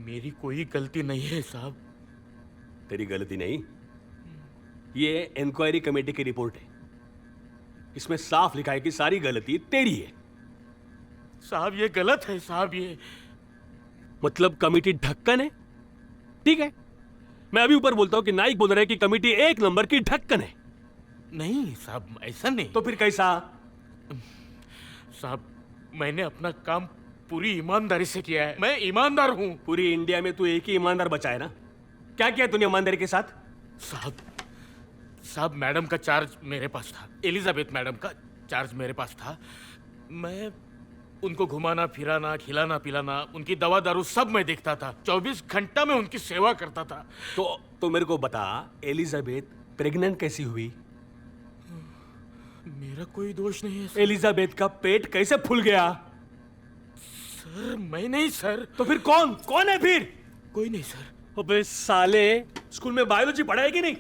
मेरी कोई गलती नहीं है साहब। तेरी गलती नहीं, ये इंक्वायरी कमेटी की रिपोर्ट है। इसमें साफ लिखा है कि सारी गलती तेरी है। साहब ये गलत है साहब, ये मतलब कमेटी ढक्कन है? ठीक है, मैं अभी ऊपर बोलता हूं कि नाइक बोल रहा है कि कमेटी एक नंबर की ढक्कन है। नहीं साहब, ऐसा नहीं। तो फिर कैसा? साहब मैंने अपना काम पूरी ईमानदारी से किया है, मैं ईमानदार हूं। पूरी इंडिया में तू एक ही ईमानदार बचा है ना? क्या किया तूने ईमानदारी के साथ? साहब मैडम का चार्ज मेरे पास था, एलिजाबेथ मैडम का चार्ज मेरे पास था। मैं उनको घुमाना फिराना, खिलाना पिलाना, उनकी दवा दारू सब मैं देखता था। 24 घंटा में उनकी सेवा करता था। तो मेरे को बता, एलिजाबेथ प्रेग्नेंट कैसी हुई? मेरा कोई दोष नहीं है सर। एलिजाबेथ का पेट कैसे फूल गया? सर मैं नहीं सर। तो फिर कौन है फिर? कोई नहीं सर। अबे साले, स्कूल में बायोलॉजी पढ़ा है कि नहीं?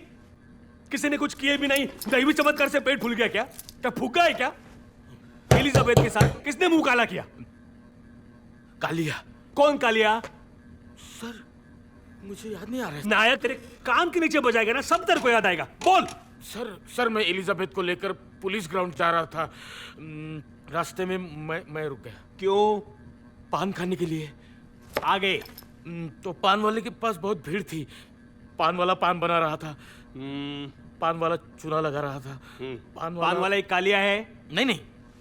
किसी ने कुछ किए भी नहीं, दैवी चमत्कार से पेट फूल गया क्या? क्या फूका है क्या? एलिजाबेथ के साथ किसने मुंह काला किया? कालिया। कौन कालिया? सर मुझे याद नहीं आ रहा है। नायक तेरे कान के नीचे बजाएगा ना, सब तेरे को याद आएगा। बोल। सर मैं एलिजाबेथ को लेकर पुलिस ग्राउंड जा रहा था। रास्ते में मैं रुक गया। क्यों? पान खाने के लिए। आगे? तो पान वाले के पास बहुत भीड़ थी। पान वाला पान बना रहा था, पान वाला चूना लगा रहा था। पान वाला एक कालिया है? नहीं,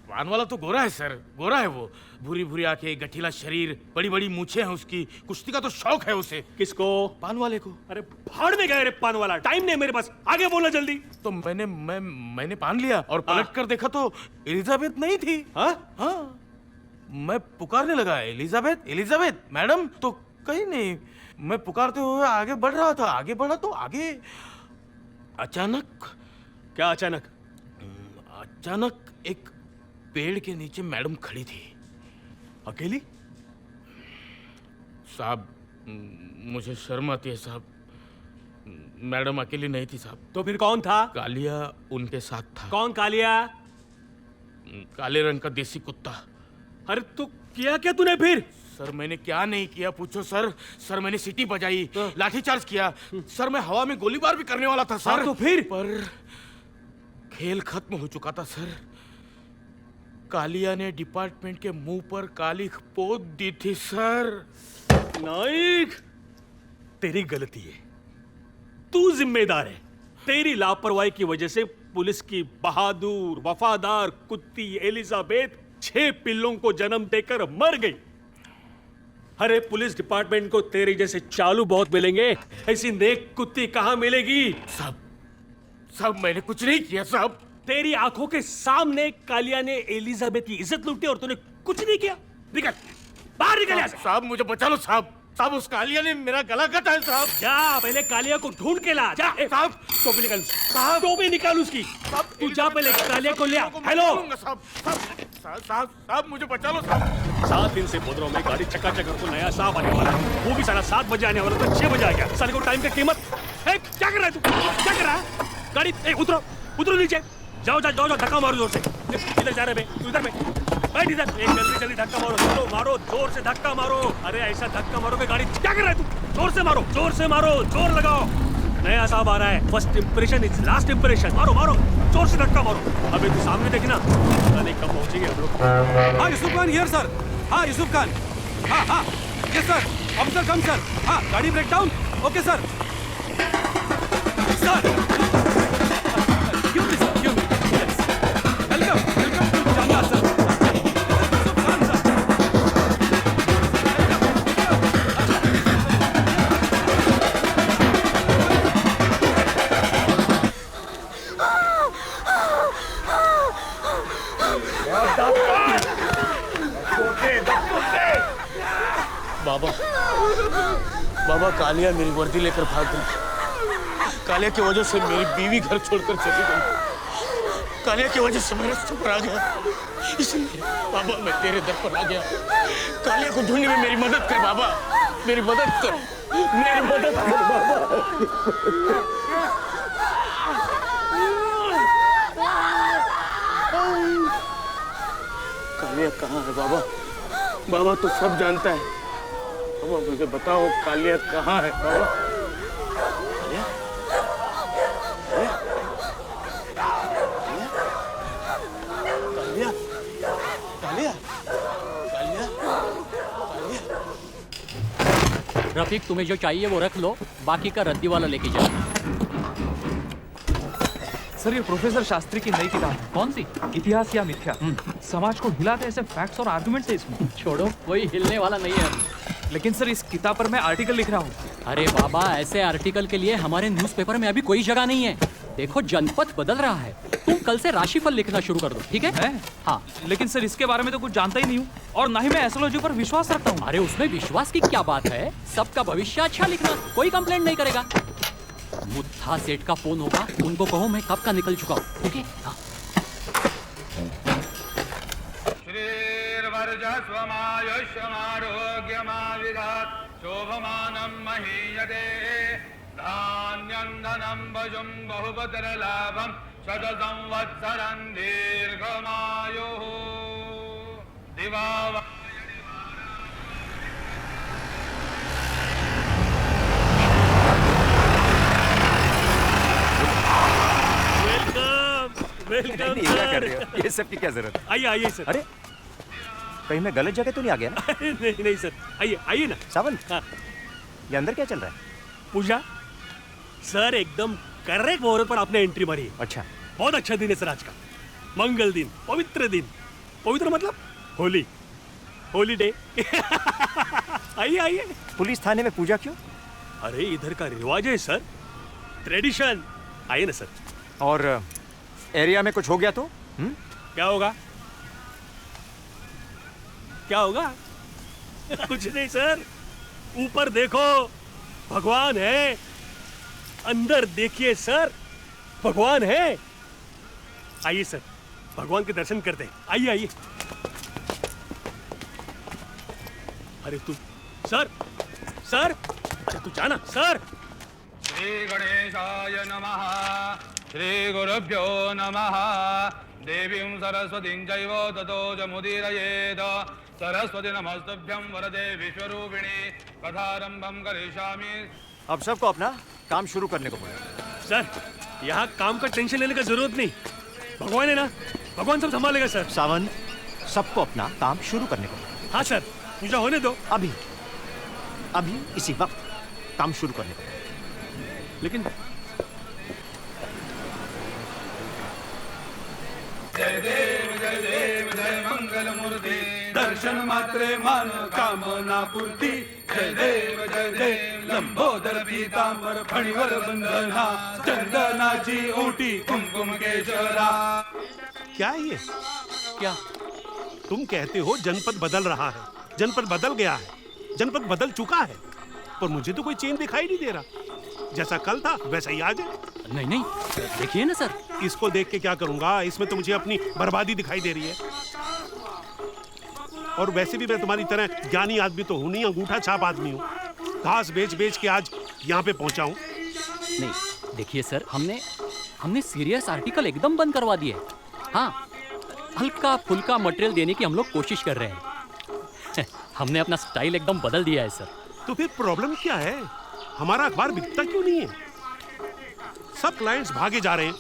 पान वाला तो गोरा है सर, गोरा है वो। भूरी भूरी आंखें, गठीला शरीर, बड़ी बड़ी मूछें हैं उसकी। कुश्ती का तो शौक है उसे। किसको? पान वाले को। अरे भाड़ में गए रे पान वाला, टाइम नहीं मेरे पास, आगे बोलना जल्दी। तो मैंने पान लिया और पलट कर देखा तो एलिजाबेथ नहीं थी। हाँ, मैं पुकारने लगा, एलिजाबेथ एलिजाबेथ मैडम, तो कहीं नहीं। मैं पुकारते हुए आगे बढ़ रहा था, आगे बढ़ा तो आगे अचानक। क्या अचानक? अचानक एक पेड़ के नीचे मैडम खड़ी थी, अकेली। साहब मुझे शर्म आती है साहब, मैडम अकेली नहीं थी साहब। तो फिर कौन था? कालिया उनके साथ था। कौन कालिया? काले रंग का देसी कुत्ता। अरे तो किया क्या तूने फिर? सर मैंने क्या नहीं किया पूछो सर। सर मैंने सीटी बजाई, लाठीचार्ज किया। सर मैं हवा में गोलीबार भी करने वाला था सर। तो फिर? पर खेल खत्म हो चुका था सर। कालिया ने डिपार्टमेंट के मुंह पर काली पोत दी थी सर। नाइक, तेरी गलती है, तू जिम्मेदार है। तेरी लापरवाही की वजह से पुलिस की बहादुर वफादार कुत्ती एलिजाबेथ 6 पिल्लों को जन्म देकर मर गई। अरे पुलिस डिपार्टमेंट को तेरे जैसे चालू बहुत मिलेंगे, ऐसी नेक कुत्ती कहां मिलेगी? साहब मैंने कुछ नहीं किया साहब। तेरी आंखों के सामने कालिया ने एलिजाबेथ की इज्जत लूटी और तूने कुछ नहीं किया। निकल बाहर निकल यहाँ से। साहब मुझे बचा लो साहब। साहब उस कालिया ने मेरा गला काटा है साहब। जा पहले कालिया को ढूंढ के ला। जा साहब टोपी निकाल साहब, टोपी निकाल उसकी। तू जा पहले कालिया को ले आ। हेलो साहब साहब साहब साहब मुझे बचा लो साहब। 7 दिन से बोल रहा हूँ मैं, गाड़ी चकाचक को नया साफ आने वाला है, वो भी साला 7 बजे आने वाला था, 6 बजे आ गया। साले को टाइम का कीमत है। क्या कर रहा है तू? क्या कर रहा है? गाड़ी उतरो उतरो नीचे। जाओ जाओ जाओ धक्का मारो जोर से। इधर जा रहे बे, तू इधर बैठ इधर। जल्दी जल्दी धक्का मारो, चलो मारो जोर से धक्का मारो। अरे ऐसा धक्का मारो कि गाड़ी। क्या कर रहा है तू? जोर से मारो, जोर से मारो, जोर लगाओ। नया साहब आ रहा है। First impression is last impression. मारो मारो जोर से धक्का मारो। अबे तू सामने देखना, अरे कब पहुंचेंगे हम लोग। हाँ यूसुफ खान हियर सर। हाँ यूसुफ खान। हाँ हाँ yes sir. Officer come sir. हाँ गाड़ी break down. Okay sir. Sir welcome welcome to Jamia sir. Yusuf Khan sir. बाबा बाबा कालिया मेरी वर्दी लेकर भाग गई। कालिया की वजह से मेरी बीवी घर छोड़कर चली गई। कालिया की वजह से मेरा सफर आ गया। इसलिए बाबा मैं तेरे दर पर आ गया। कालिया को ढूंढने में मेरी मदद कर बाबा, मेरी मदद कर, मेरी मदद कर बाबा। कालिया कहाँ है बाबा? बाबा तो सब जानता है। बाबा मुझे बताओ कालिया कहाँ है बाबा? कालिया? कालिया? कालिया? कालिया? कालिया? रफीक तुम्हें जो चाहिए वो रख लो, बाकी का रद्दी वाला लेके जाओ। सर ये प्रोफेसर शास्त्री की नई किताब है। कौन सी? इतिहास या मिथ्या। समाज को हिलाते ऐसे फैक्ट्स और आर्गुमेंट्स है इसमें। छोड़ो, कोई हिलने वाला नहीं है। लेकिन सर इस किताब पर मैं आर्टिकल लिख रहा हूँ। अरे बाबा, ऐसे आर्टिकल के लिए हमारे न्यूज़पेपर में अभी कोई जगह नहीं है। देखो जनपद बदल रहा है, तुम कल से राशिफल लिखना शुरू कर दो, ठीक है? मैं? हाँ। लेकिन सर इसके बारे में तो कुछ जानता ही नहीं हूँ, और ना ही मैं एस्ट्रोलॉजी पर विश्वास रखता हूँ। अरे उसमें विश्वास की क्या बात है? सबका भविष्य अच्छा लिखना, कोई कंप्लेंट नहीं करेगा। मुद्दा सेठ का फोन होगा, उनको कहो मैं कब का निकल चुका हूँ, ठीक है? हाँ। शोभमानं महीयते धान्यं धनं भुजं बहुभद्रलाभं शतसंवत्सरं दीर्घमायुः दिवा वेलकम नहीं, क्या कर रहे हो? ये सब की क्या जरूरत है? आइए आइए सर। अरे कहीं मैं गलत जगह तो नहीं आ गया ना? नहीं नहीं सर, आइए आइए ना। सावंत, हाँ। ये अंदर क्या चल रहा है? पूजा सर, एकदम करेक्ट मुहूर्त पर आपने एंट्री मारी है। अच्छा, बहुत अच्छा दिन है सर आज का। मंगल दिन, पवित्र दिन। पवित्र मतलब होली, होली डे। आइए आइए। पुलिस थाने में पूजा क्यों? अरे इधर का रिवाज है सर, ट्रेडिशन। आइए ना सर। और एरिया में कुछ हो गया तो? क्या होगा? क्या होगा? कुछ नहीं सर, ऊपर देखो, भगवान है। अंदर देखिए सर, भगवान है। आइए सर, भगवान के दर्शन करते हैं। आइए आइए। अरे तू सर, सर, अरे तू जाना सर। श्री गणेशाय नमः श्री गुरुभ्यो नमः देवीं सरस्वतीं चैव ततो जमुदीरयेत् सरस्वती नमस्तुभ्यं वरदे विश्वरूपिणी कथारंभं करिष्यामि। अब सबको अपना काम शुरू करने को बोला। सर यहाँ काम का टेंशन लेने का जरूरत नहीं, भगवान है ना, भगवान सब संभालेगा सर। सावंत, सबको अपना काम शुरू करने को बोला। हाँ सर, पूजा होने दो। अभी अभी इसी वक्त काम शुरू करने को बोला। लेकिन जय देव जय मंगल मूर्ति दर्शन मात्रे मन कामना पूर्ति। जय देव लंबोदर पीतांबर फणिवर बंधना चंदनाची ओटी कुमकुम केशरा। क्या ये? क्या? तुम कहते हो जनपद बदल रहा है, जनपद बदल गया है, जनपद बदल चुका है, पर मुझे तो कोई चेंज दिखाई नहीं दे रहा। जैसा कल था वैसा ही आज है। नहीं नहीं, देखिए ना सर। इसको देख के क्या करूंगा, इसमें तो मुझे अपनी बर्बादी दिखाई दे रही है। और वैसे भी मैं तुम्हारी तरह ज्ञानी आदमी तो हूं नहीं, अंगूठा छाप आदमी हूँ। घास बेच बेच के आज यहाँ पे पहुंचा हूँ। नहीं देखिए सर, हमने सीरियस आर्टिकल एकदम बंद करवा दिए। हाँ, हल्का फुल्का मटेरियल देने की हम लोग कोशिश कर रहे हैं। हमने अपना स्टाइल एकदम बदल दिया है सर। तो फिर प्रॉब्लम क्या है? हमारा अखबार बिकता क्यों नहीं है? सब क्लाइंट्स भागे जा रहे हैं,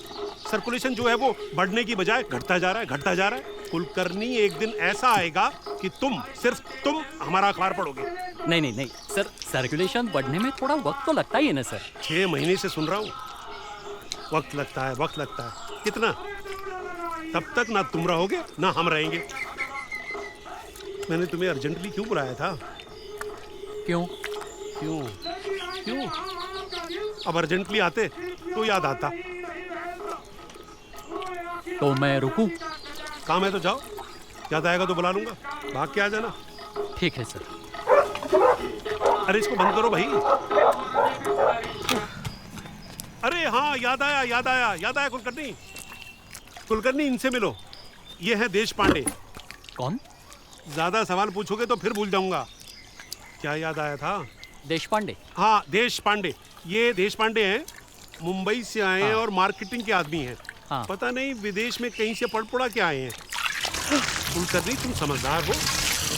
सर्कुलेशन जो है वो बढ़ने की बजाय घटता जा रहा है, घटता जा रहा है। कुलकर्णी, एक दिन ऐसा आएगा कि सिर्फ तुम हमारा अखबार पढ़ोगे। नहीं नहीं नहीं सर, सर्कुलेशन बढ़ने में थोड़ा वक्त तो लगता ही है ना सर। 6 महीने से सुन रहा हूँ, वक्त लगता है, वक्त लगता है। कितना? तब तक ना तुम रहोगे ना हम रहेंगे। मैंने तुम्हें अर्जेंटली क्यों बुलाया था? क्यों? क्यों क्यों? अब अर्जेंटली आते तो याद आता। तो मैं रुकूं? काम है तो जाओ, याद आएगा तो बुला लूंगा, भाग के आ जाना। ठीक है सर। अरे इसको बंद करो भाई। अरे हाँ, याद आया, याद आया, याद आया। कुलकर्णी, कुलकर्णी, इनसे मिलो। ये है देश पांडे। कौन? ज्यादा सवाल पूछोगे तो फिर भूल जाऊंगा। क्या याद आया था? देश पांडे? हाँ, देश पांडे। ये देश पांडे हैं, मुंबई से आए हैं और मार्केटिंग के आदमी हैं। हाँ। पता नहीं विदेश में कहीं से पढ़ के आए हैं। कुलकर्णी, तुम समझदार हो,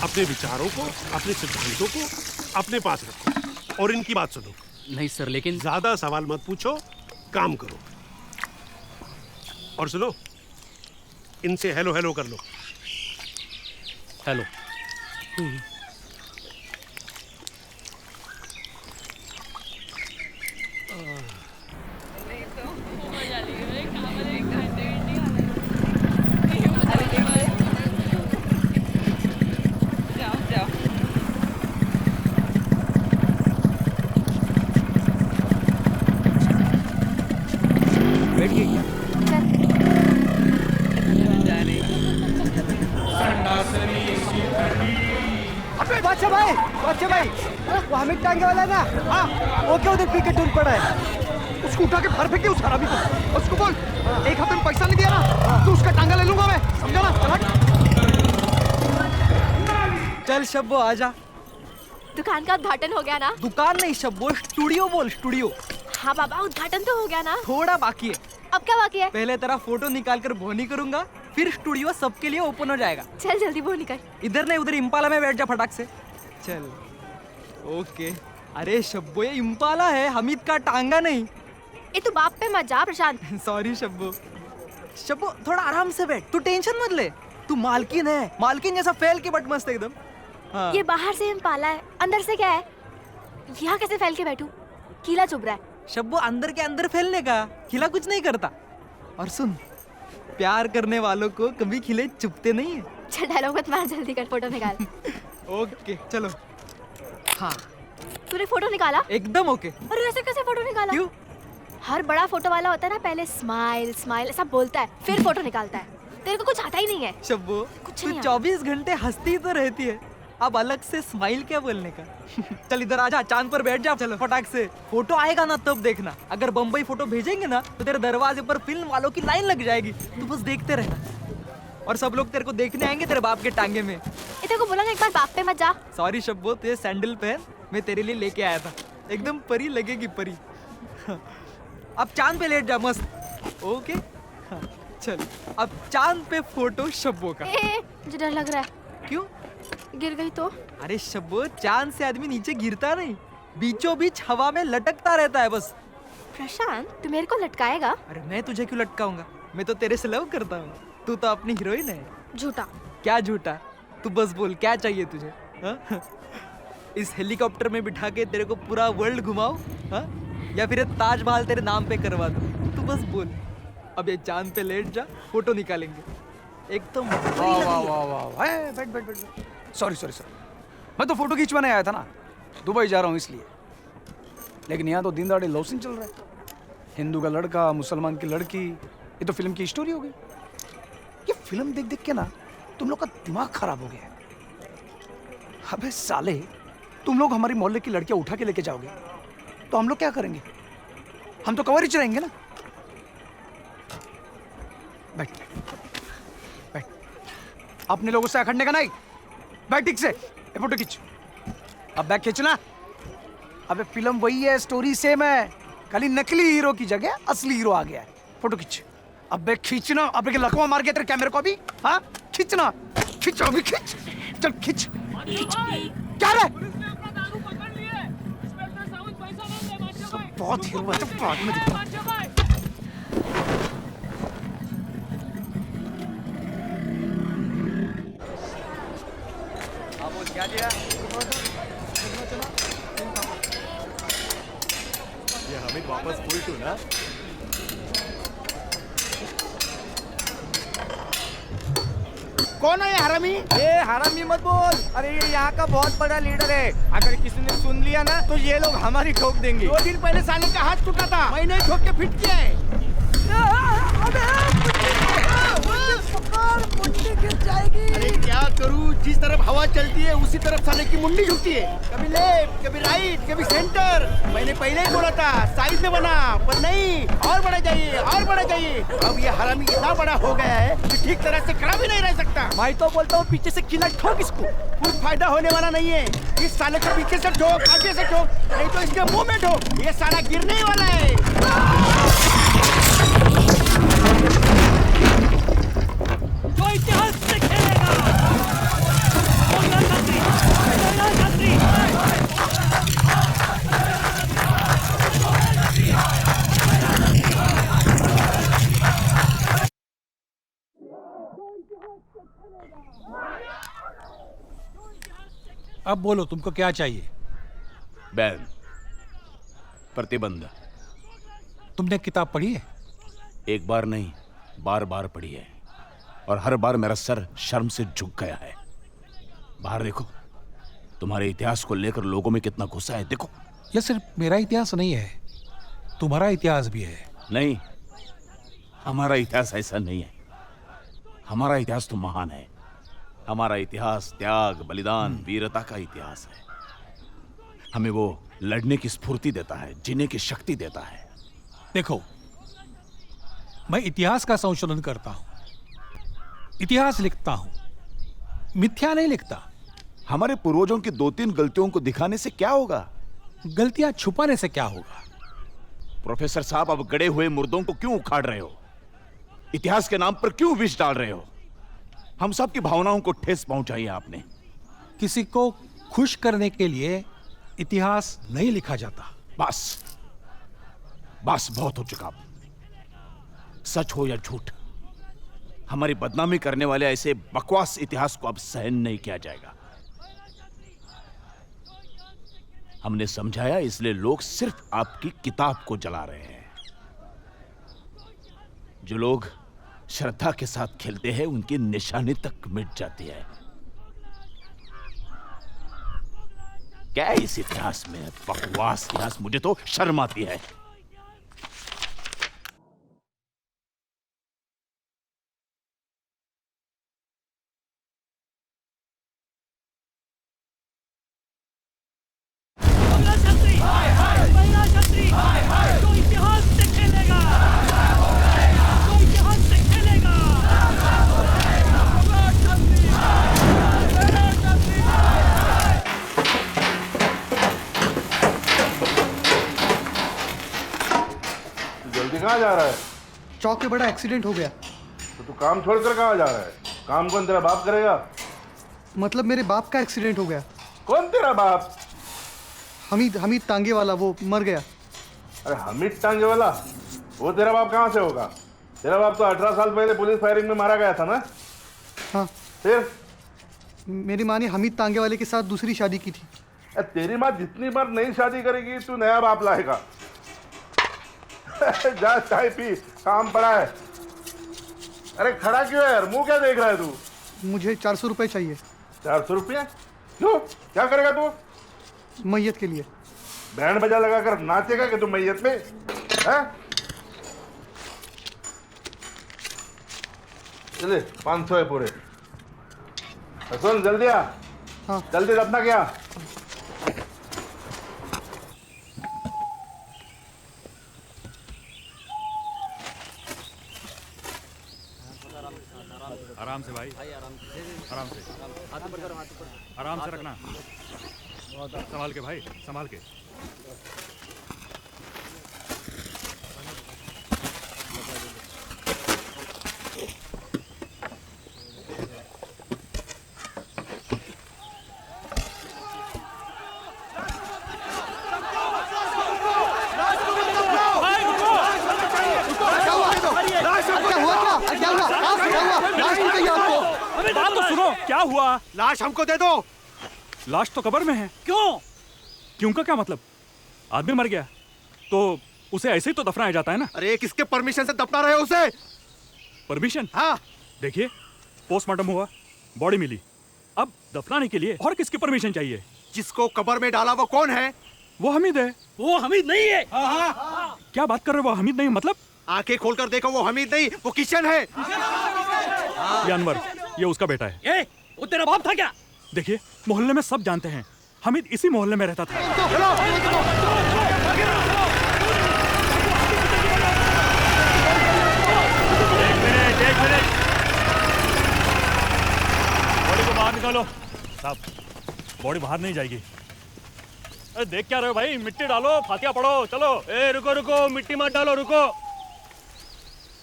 अपने विचारों को, अपने सिद्धांतों को अपने पास रखो और इनकी बात सुनो। नहीं सर, लेकिन ज्यादा सवाल मत पूछो, काम करो। और सुनो, इनसे हेलो हेलो कर लो। हेलो। बच्चे भाई, वो हमिद टांगे वाला ना, हाँ, वो क्या उधर क्रिकेट टूल पड़ा है? उसको उठा के भर फेंक दे उस हरामी को। उसको बोल, एक हफ्ते में पैसा नहीं दिया ना तो उसका टांगा ले लूंगा मैं, समझा ना? चल शब्बो आजा। दुकान का उद्घाटन हो गया ना? दुकान नहीं शब्बो, स्टूडियो बोल, स्टूडियो। हाँ बाबा, उद्घाटन तो हो गया ना? थोड़ा बाकी है। अब क्या बाकी है? पहले तेरा फोटो निकाल कर बोनी करूंगा, फिर स्टूडियो सबके लिए ओपन हो जाएगा। चल जल्दी वो निकल। इधर नहीं, उधर इम्पाला में बैठ जा फटाक से। चल ओके। अरे शब्बो, ये इम्पाला है, हमीद का टांगा नहीं। ए तू बाप पे मत जा प्रशांत। सॉरी शब्बो। शब्बो थोड़ा आराम से बैठ, तू टेंशन मत ले। तू मालकिन है, मालकिन जैसा फैल के बट मस्त एकदम। हाँ। ये बाहर से इम्पाला है, अंदर से क्या है? यहाँ कैसे फैल के बैठूं? कीला चुभ रहा है। शब्बो अंदर के अंदर फैलने का, खिला कुछ नहीं करता। और सुन, प्यार करने वालों को कभी खिले चुभते नहीं है। चल डायलॉग मत मार, जल्दी कर, फोटो निकाल। ओके चलो। हाँ, तूने फोटो निकाला? एकदम ओके। अरे ऐसे कैसे फोटो निकाला? क्यों? हर बड़ा फोटो वाला होता है ना, पहले स्माइल स्माइल ऐसा बोलता है, फिर फोटो निकालता है। तेरे को कुछ आता ही नहीं है। शब्बो, कुछ तू नहीं आता। 24 घंटे हंसती तो रहती है, अब अलग से स्माइल क्या बोलने का? चल इधर आजा, चांद पर बैठ जा। चलो फटाक से। फोटो आएगा ना तब देखना। अगर बम्बई फोटो भेजेंगे ना तो तेरे दरवाजे पर फिल्म वालों की लाइन लग जाएगी। तू बस देखते रहना और सब लोग तेरे को देखने आएंगे तेरे बाप के टांगे में। तेरे को बोला ना एक बार बाप पे मत जा। सॉरी शब्बो, तुझे सैंडल पहन, मैं तेरे लिए लेके आया था। एकदम परी लगेगी, परी। अब चांद पे लेट जा मस्त। ओके हाँ, चल अब चांद पे फोटो शब्बो का। मुझे डर लग रहा है। क्यों? गिर गई तो? अरे शब्बो, चांद से आदमी नीचे गिरता नहीं, बीचों बीच हवा में लटकता रहता है बस। प्रशांत, तू मेरे को लटकाएगा? अरे मैं तुझे क्यों लटकाऊंगा? मैं तो तेरे से लव करता हूँ, तू तो अपनी हीरोइन है। झूठा। क्या झूठा? तू बस बोल, क्या चाहिए तुझे? हा? इस हेलीकॉप्टर में बिठा के तेरे को पूरा वर्ल्ड घुमाओ, हा? या फिर ताज महल तेरे नाम पे करवा दूं? तू बस बोल। अब ये चांद पे लेट जा, फोटो निकालेंगे एकदम। वाह वाह वाह वाह, बैठ बैठ बैठ। सॉरी सॉरी सॉरी, मैं तो फोटो खींचवाने आया था ना, दुबई जा रहा हूँ इसलिए। लेकिन यहाँ तो दिन दहाड़े लव सीन चल रहा है। हिंदू का लड़का, मुसलमान की लड़की, ये तो फिल्म की स्टोरी हो गई। ये फिल्म देख देख के ना तुम लोग का दिमाग खराब हो गया है। अबे साले, तुम लोग हमारी मोहल्ले की लड़कियां उठा के लेके जाओगे तो हम लोग क्या करेंगे? हम तो कवरेज रहेंगे ना। बैठ बैठ, अपने लोगों से अखड़ने का नहीं। बैठ ठीक से, ये फोटो खींच। अब बैग खींचना। अबे फिल्म वही है, स्टोरी सेम है, खाली नकली हीरो की जगह असली हीरो आ गया है। फोटो खींच। अबे खींचना। अबे लकवा मार गया तेरे कैमरे को अभी। हाँ खींचना, खींच अभी, खींच, चल खींच। क्या रे? सब बहुत हीरो है, तो बाद में दिखता। क्या दिया? ये हमें वापस बोल तू ना। कौन है ये हरामी? ए हरामी मत बोल, अरे ये यहाँ का बहुत बड़ा लीडर है। अगर किसी ने सुन लिया ना तो ये लोग हमारी ठोक देंगे। 2 दिन पहले साले का हाथ टूटा था, मैंने ही ठोक के फिट किया है। गिर जाएगी। अरे क्या करूं, जिस तरफ हवा चलती है उसी तरफ साले की मुंडी झुकती है। कभी लेफ्ट, कभी राइट, कभी सेंटर। मैंने पहले ही बोला था साइज में बना, पर नहीं, और बड़ा चाहिए, और बड़ा चाहिए। अब ये हरामी इतना बड़ा हो गया है कि ठीक तरह से खड़ा भी नहीं रह सकता। मैं तो बोलता हूँ पीछे से किला ठोक इसको। कुछ फायदा होने वाला नहीं है। इस साले को पीछे से ठोक, आगे से ठोक, नहीं तो इसके मुंह में ठोक। ये साला गिरने ही वाला है। जो इतिहास से खेलेगा वो नरकत्री, नरकत्री। अब बोलो तुमको क्या चाहिए? बैन, प्रतिबंध। तुमने किताब पढ़ी है? एक बार नहीं, बार बार पढ़ी है, और हर बार मेरा सर शर्म से झुक गया है। बाहर देखो, तुम्हारे इतिहास को लेकर लोगों में कितना गुस्सा है, देखो। यह सिर्फ मेरा इतिहास नहीं है, तुम्हारा इतिहास भी है। नहीं, हमारा इतिहास ऐसा नहीं है। हमारा इतिहास तो महान है। हमारा इतिहास त्याग, बलिदान, वीरता का इतिहास है। हमें वो लड़ने की स्फूर्ति देता है, जीने की शक्ति देता है। देखो, मैं इतिहास का संशोधन करता हूं, इतिहास लिखता हूं, मिथ्या नहीं लिखता। हमारे पूर्वजों की 2-3 गलतियों को दिखाने से क्या होगा? गलतियां छुपाने से क्या होगा? प्रोफेसर साहब, अब गड़े हुए मुर्दों को क्यों उखाड़ रहे हो? इतिहास के नाम पर क्यों विष डाल रहे हो? हम सब की भावनाओं को ठेस पहुंचाई है आपने। किसी को खुश करने के लिए इतिहास नहीं लिखा जाता। बस बस, बहुत हो चुका। सच हो या झूठ, हमारी बदनामी करने वाले ऐसे बकवास इतिहास को अब सहन नहीं किया जाएगा। हमने समझाया, इसलिए लोग सिर्फ आपकी किताब को जला रहे हैं। जो लोग श्रद्धा के साथ खेलते हैं उनकी निशानी तक मिट जाती है। क्या है इस इतिहास में? बकवास इतिहास, मुझे तो शर्म आती है। जो इतिहास से खेलेगा, जो इतिहास से खेलेगा। जल्दी कहाँ जा रहा है? चौक पे बड़ा एक्सीडेंट हो गया। तो तू काम छोड़कर कहाँ जा रहा है? काम कौन तेरा बाप करेगा? मतलब मेरे बाप का एक्सीडेंट हो गया। कौन तेरा बाप? हमीद तांगे वाला, वो मर गया। अरे हमीद टांगे वाला? वो तेरा बाप कहाँ से होगा? तेरा बाप तो 18 साल पहले पुलिस फायरिंग में मारा गया था ना? हाँ। फिर? मेरी माँ ने हमीद तांगे वाले के साथ दूसरी शादी की थी। तेरी माँ जितनी बार नई शादी करेगी तू नया बाप लाएगा। जा चाय पी, काम पड़ा है। अरे खड़ा क्यों है यार, मुंह क्या देख रहा है तू? मुझे 400 रुपए चाहिए। 400 रुपये? क्यों, क्या करेगा तू? मैयत के लिए। बैंड बजा लगाकर नाचेगा कि तू मैयत में? हैं? चले 500 है पूरे। सुन जल्दी आ, जल्दी दफना क्या? आराम से भाई, आराम से, आराम से रखना, संभाल के भाई, संभाल के। बात तो सुनो, क्या हुआ? लाश हमको दे दो। लाश तो कब्र में है। क्यों का क्या मतलब? आदमी मर गया तो उसे ऐसे ही तो दफनाया जाता है ना। अरे किसके परमिशन से दफना रहे हो उसे? परमिशन? हाँ। देखिए, पोस्टमार्टम हुआ, बॉडी मिली, अब दफनाने के लिए और किसकी परमिशन चाहिए? जिसको कब्र में डाला वो कौन है? वो हमीद है। वो हमीद नहीं है। क्या बात कर रहे हो? वो हमीद नहीं मतलब? आंखें खोलकर देखो, वो हमीद नहीं, वो किशन है। ये अनवर, ये उसका बेटा है। वो तेरा बाप था क्या? देखिए, मोहल्ले में सब जानते हैं, हमीद इसी मोहल्ले में रहता था। एक मिनट, बॉडी को बाहर निकालो। साहब, बॉडी बाहर नहीं जाएगी। अरे देख क्या रहे हो भाई? मिट्टी डालो, फातिया पढ़ो, चलो। रुको रुको, मिट्टी मत डालो, रुको।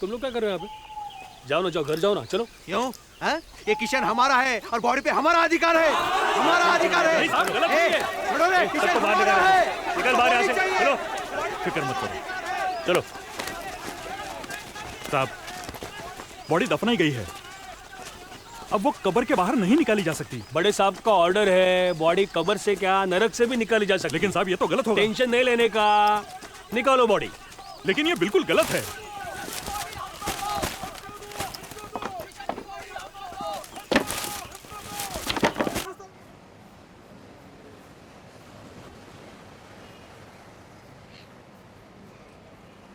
तुम लोग क्या कर रहे हो यहाँ पे? जाओ ना, जाओ घर जाओ ना, चलो। क्यों? ये किशन हमारा है और बॉडी पे हमारा अधिकार है, हमारा अधिकार है। छोड़ो रे, किशन हमारा है। निकल बाहर यहाँ से, चलो। फिक्र मत करो, चलो। साहब, बॉडी दफनाई गई है, अब वो कब्र के बाहर नहीं निकाली जा सकती। बड़े साहब का ऑर्डर है, बॉडी कब्र से क्या नरक से भी निकाली जा सकती। लेकिन साहब, ये तो गलत होगा। टेंशन नहीं लेने का, निकालो बॉडी। लेकिन ये बिल्कुल गलत है।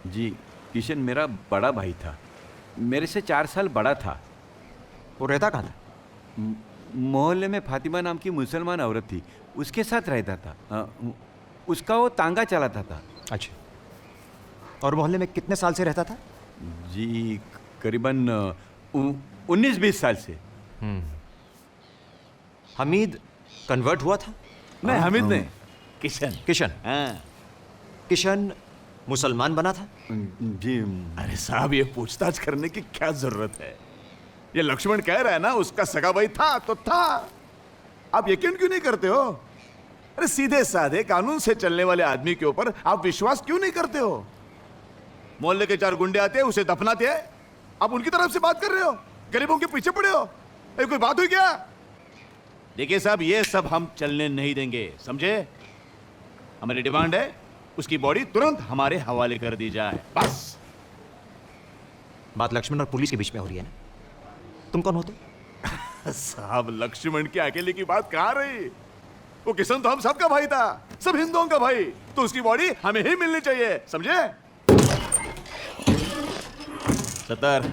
जी, किशन मेरा बड़ा भाई था, मेरे से 4 साल बड़ा था। वो रहता कहाँ था? मोहल्ले में फातिमा नाम की मुसलमान औरत थी, उसके साथ रहता था। उसका वो तांगा चलाता था। अच्छा, और मोहल्ले में कितने साल से रहता था? जी, करीबन 19-20 साल से। हमीद कन्वर्ट हुआ था? नहीं, हमीद नहीं, किशन। किशन? हाँ। किशन मुसलमान बना था? जी। अरे साहब, ये पूछताछ करने की क्या जरूरत है? ये लक्ष्मण कह रहा है ना, उसका सगा भाई था तो था। आप यकीन क्यों नहीं करते हो? अरे सीधे साधे कानून से चलने वाले आदमी के ऊपर आप विश्वास क्यों नहीं करते हो? मोहल्ले के 4 गुंडे आते हैं, उसे दफनाते हैं, आप उनकी तरफ से बात कर रहे हो, गरीबों के पीछे पड़े हो। ये कोई बात हुई क्या? देखिए साहब, ये सब हम चलने नहीं देंगे, समझे? हमारी डिमांड है उसकी बॉडी तुरंत हमारे हवाले कर दी जाए, बस। बात लक्ष्मण और पुलिस के बीच में हो रही है ना? तुम कौन होते? साहब, लक्ष्मण की अकेले की बात कहाँ रही? वो किशन तो हम सबका भाई था, सब हिंदुओं का भाई, तो उसकी बॉडी हमें ही मिलनी चाहिए, समझे? सत्तर,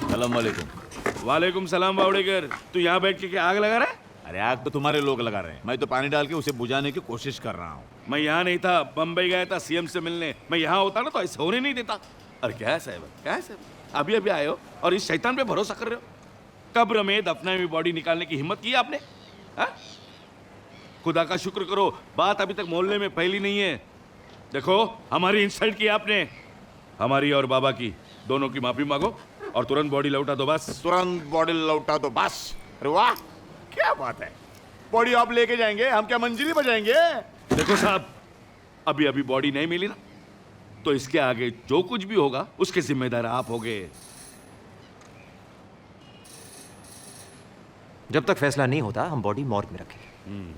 सलाम वालेकुम। वालेकुम सलाम बावड़ेकर। तू यहाँ बैठ के क्या आग लगा रहा है? अरे आग तो तुम्हारे लोग लगा रहे हैं, मैं तो पानी डाल के उसे बुझाने की कोशिश कर रहा हूँ। मैं यहाँ नहीं था, बम्बई गया था सीएम से मिलने। मैं यहाँ होता ना तो ऐसे होने नहीं देता। अरे क्या है साहब, क्या है साहब? अभी अभी आए हो और इस शैतान पे भरोसा कर रहे हो? कब्र में दफनाई हुई बॉडी निकालने की हिम्मत की आपने? हा? खुदा का शुक्र करो, बात अभी तक मोहल्ले में फैली नहीं है। देखो, हमारी इंसल्ट की आपने, हमारी और बाबा की, दोनों की माफी मांगो और तुरंत बॉडी लौटा दो, बस। तुरंत बॉडी लौटा दो, बस। अरे वाह, क्या बात है! बॉडी आप लेके जाएंगे, हम क्या मंजिली बजाएंगे? देखो साहब, अभी अभी बॉडी नहीं मिली ना, तो इसके आगे जो कुछ भी होगा उसके जिम्मेदार आप होगे। जब तक फैसला नहीं होता हम बॉडी मॉर्ग में रखेंगे।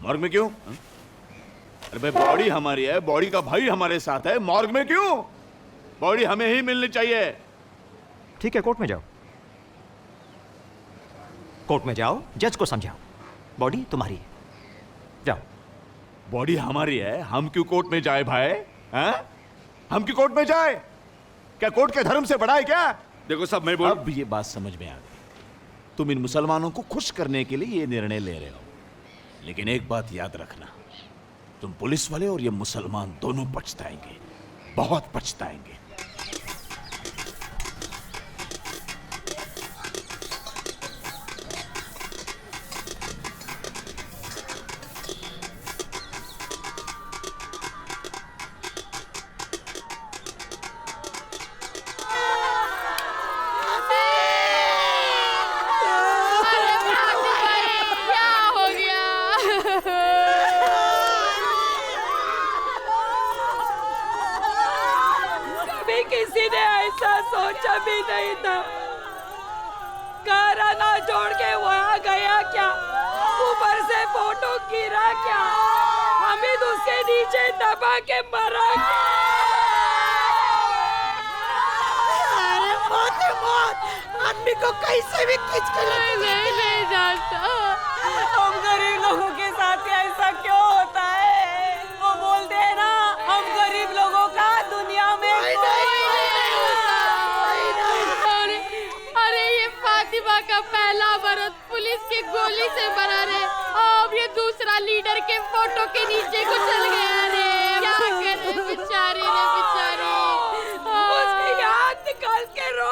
मॉर्ग में क्यों? अरे भाई, बॉडी हमारी है, बॉडी का भाई हमारे साथ है, मॉर्ग में क्यों? बॉडी हमें ही मिलनी चाहिए। ठीक है, कोर्ट में जाओ, कोर्ट में जाओ, जज को समझाओ, बॉडी तुम्हारी है, जाओ। बॉडी हमारी है, हम क्यों कोर्ट में जाए भाई? हैं? हम क्यों कोर्ट में जाए? क्या कोर्ट के धर्म से बड़ा है क्या? देखो साहब, मैं बोल, अब ये बात समझ में आ गई। तुम इन मुसलमानों को खुश करने के लिए ये निर्णय ले रहे हो। लेकिन एक बात याद रखना, तुम पुलिस वाले और ये मुसलमान दोनों पछताएंगे, बहुत पछताएंगे। किसी ने ऐसा सोचा भी नहीं था। कार आना छोड़ के वहाँ गया क्या, ऊपर से फोटो गिरा क्या, हमीद उसके नीचे दबा के मरा क्या। अरे मौत है मौत, आदमी को कैसे भी खींच के नहीं जानता, हम गरीब लोगों के साथ ऐसा क्यों होता है। वो बोलते हैं ना, हम गरीब लोगों का दुनिया में फातिमा का पहला बरत पुलिस की गोली से मरा रे, अब ये दूसरा लीडर के फोटो के नीचे को चल गया रे। क्या करे बेचारी रे बेचारी। उसकी याद निकाल के रो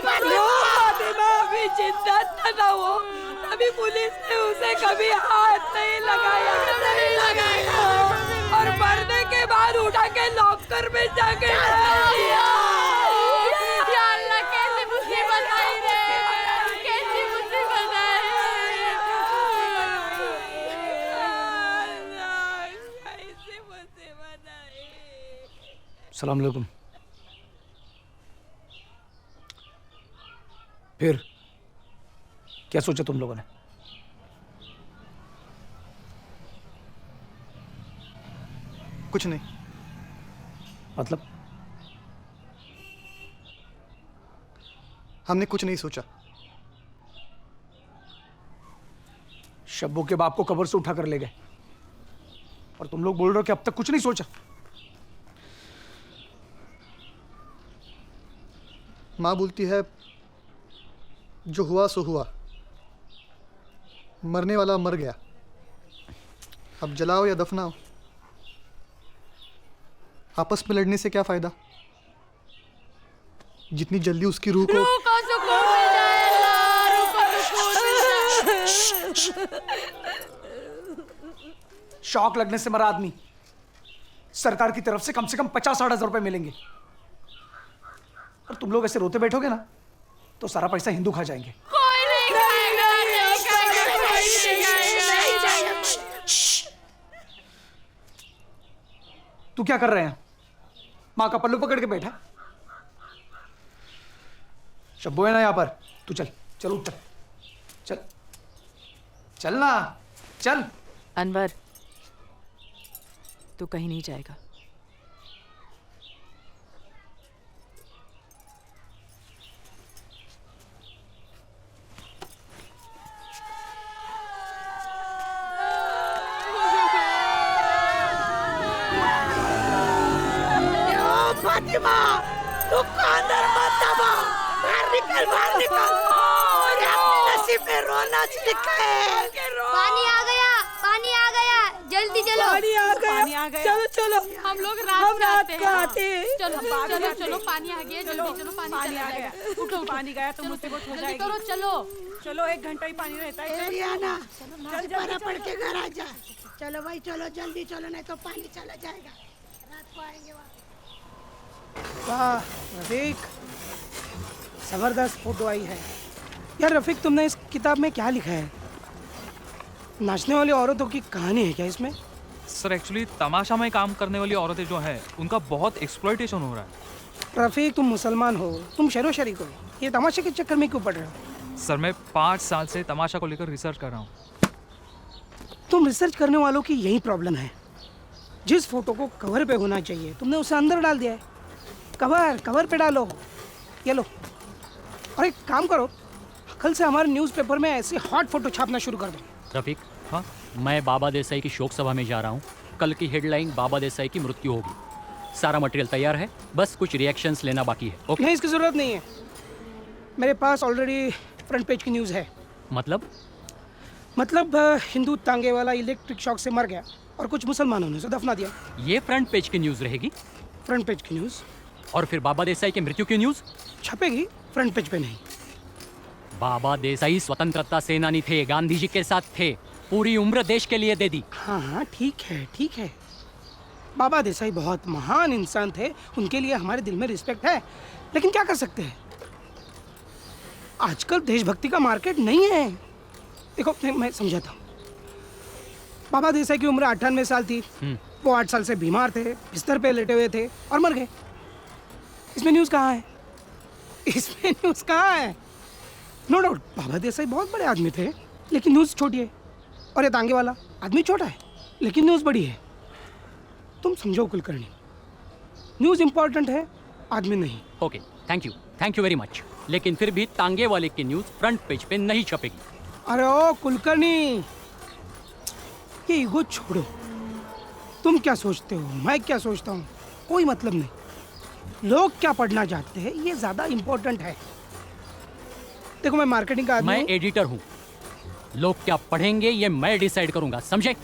फातिमा अभी जिंदा था ना वो, तभी पुलिस ने उसे कभी हाथ नहीं लगाया और मरने के बाद उठा के लॉकर में जाके सलाम अलैकुम। फिर क्या सोचा तुम लोगों ने? कुछ नहीं। मतलब? हमने कुछ नहीं सोचा। शब्बों के बाप को कब्र से उठा कर ले गए और तुम लोग बोल रहे हो कि अब तक कुछ नहीं सोचा। माँ बोलती है जो हुआ सो हुआ, मरने वाला मर गया, अब जलाओ या दफनाओ, आपस में लड़ने से क्या फायदा। जितनी जल्दी उसकी रूह को सुकून मिल जाए, रूह को सुकून मिल जाए। शॉक लगने से मरा आदमी, सरकार की तरफ से कम 50-60 हजार रुपए मिलेंगे और तुम लोग ऐसे रोते बैठोगे ना तो सारा पैसा हिंदू खा जाएंगे। कोई नहीं खाएगा, कोई नहीं खाएगा। तू क्या कर रहे हैं? माँ का पल्लू पकड़ के बैठा। शब्बो है ना यहाँ पर, तू चल चल उठ चल चल चल ना चल। अनवर, तू कहीं नहीं जाएगा। फातिमा, तुमको अंदर मत दबा, बाहर निकल, बाहर निकल। और अपने नसीब में रोना लिखा है। पानी आ गया, पानी आ गया, जल्दी चलो। पानी आ गया, चलो चलो, हम लोग रात में आते हैं। चलो चलो चलो, पानी आ गया, जल्दी चलो, पानी आ गया। उठो, पानी गया तो मुसीबत हो जाएगी। करो, चलो चलो, 1 घंटा ही पानी रहता है। रियाना, चल पढ़ के घर आ जा। चलो भाई चलो, जल्दी चलो, नहीं तो पानी चला जाएगा। रात को आएंगे वहाँ। वाह रफीक, जबरदस्त फोटो आई है यार। रफीक, तुमने इस किताब में क्या लिखा है? नाचने वाली औरतों की कहानी है क्या इसमें? सर एक्चुअली तमाशा में काम करने वाली औरतें जो हैं उनका बहुत एक्सप्लॉयटेशन हो रहा है। रफीक, तुम मुसलमान हो, तुम शहरो शरीक हो, ये तमाशे के चक्कर में क्यों पड़ रहे हो? सर मैं 5 साल से तमाशा को लेकर रिसर्च कर रहा हूँ। तुम रिसर्च करने वालों की यही प्रॉब्लम है। जिस फोटो को कवर पे होना चाहिए तुमने उसे अंदर डाल दिया है। कवर पे डालो, ये लो। और एक काम करो, कल से हमारे न्यूज़पेपर में ऐसी हॉट फोटो छापना शुरू कर दो। रफीक, हाँ, मैं बाबा देसाई की शोक सभा में जा रहा हूँ। कल की हेडलाइन बाबा देसाई की मृत्यु होगी। सारा मटेरियल तैयार है, बस कुछ रिएक्शंस लेना बाकी है। ओके? नहीं, इसकी ज़रूरत नहीं है, मेरे पास ऑलरेडी फ्रंट पेज की न्यूज़ है। मतलब? मतलब हिंदू तांगे वाला इलेक्ट्रिक शॉक से मर गया और कुछ मुसलमानों ने उसे दफना दिया। ये फ्रंट पेज की न्यूज रहेगी। फ्रंट पेज की न्यूज। और फिर बाबा देसाई की मृत्यु की न्यूज छपेगी, फ्रंट पेज पे नहीं। बाबा देसाई स्वतंत्रता सेनानी थे, गांधी जी के साथ थे, पूरी उम्र देश के लिए दे दी। हाँ हाँ ठीक है ठीक है, बाबा देसाई बहुत महान इंसान थे, उनके लिए हमारे दिल में रिस्पेक्ट है, लेकिन क्या कर सकते हैं, आजकल देशभक्ति का मार्केट नहीं है। देखो मैं समझाता हूँ, बाबा देसाई की उम्र 98 साल थी, वो 8 साल से बीमार थे, बिस्तर पे लेटे हुए थे और मर गए। इसमें न्यूज़ कहाँ है? इसमें न्यूज़ कहाँ है? नो डाउट बाबा देसाई बहुत बड़े आदमी थे, लेकिन न्यूज़ छोटी है, और ये तांगे वाला आदमी छोटा है लेकिन न्यूज़ बड़ी है। तुम समझो कुलकर्णी, न्यूज़ इंपॉर्टेंट है, आदमी नहीं। Okay, thank you very much. लेकिन फिर भी तांगे वाले की न्यूज़ फ्रंट पेज पे नहीं छपेगी। अरे ओ कुलकर्णी, ये ईगो छोड़ो, तुम क्या सोचते हो, मैं क्या सोचता हूँ, कोई मतलब नहीं। लोग क्या पढ़ना चाहते हैं ये ज्यादा इंपॉर्टेंट है। देखो मैं मार्केटिंग का आदमी मैं हूँ। एडिटर हूँ, लोग क्या पढ़ेंगे ये मैं डिसाइड करूंगा, समझे?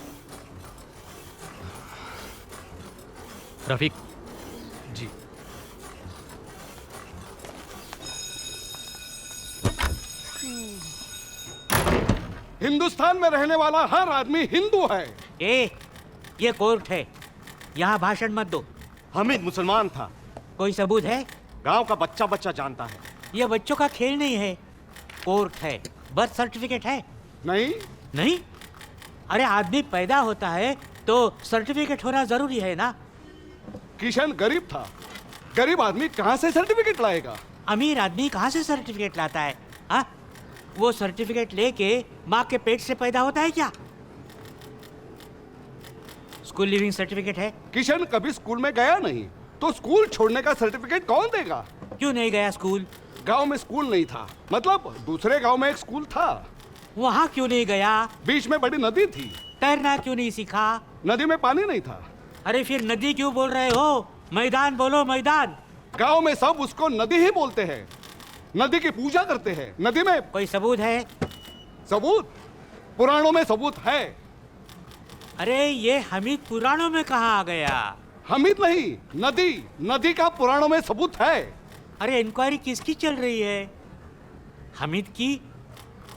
रफीक जी। हिंदुस्तान में रहने वाला हर आदमी हिंदू है। ये कोर्ट है, यहाँ भाषण मत दो। हामिद मुसलमान था। कोई सबूत है? गांव का बच्चा बच्चा जानता है। ये बच्चों का खेल नहीं है, कोर्ट है। बर्थ सर्टिफिकेट है? नहीं। अरे आदमी पैदा होता है तो सर्टिफिकेट होना जरूरी है ना। किशन गरीब था, गरीब आदमी कहाँ से सर्टिफिकेट लाएगा? अमीर आदमी कहाँ से सर्टिफिकेट लाता है? हाँ, वो सर्टिफिकेट लेके माँ के पेट से पैदा होता है क्या? स्कूल लिविंग सर्टिफिकेट है? किशन कभी स्कूल में गया नहीं, तो स्कूल छोड़ने का सर्टिफिकेट कौन देगा? क्यों नहीं गया स्कूल? गांव में स्कूल नहीं था, मतलब दूसरे गांव में एक स्कूल था। वहाँ क्यों नहीं गया? बीच में बड़ी नदी थी। तैरना क्यों नहीं सीखा? नदी में पानी नहीं था। अरे फिर नदी क्यों बोल रहे हो? मैदान बोलो, मैदान। गांव में सब उसको नदी ही बोलते हैं, नदी की पूजा करते हैं। नदी में कोई सबूत है? सबूत? पुराणों में सबूत है। अरे ये हमीद पुराणों में कहाँ आ गया? हमीद नहीं, नदी का पुराणों में सबूत है। अरे इंक्वायरी किसकी चल रही है, हमीद की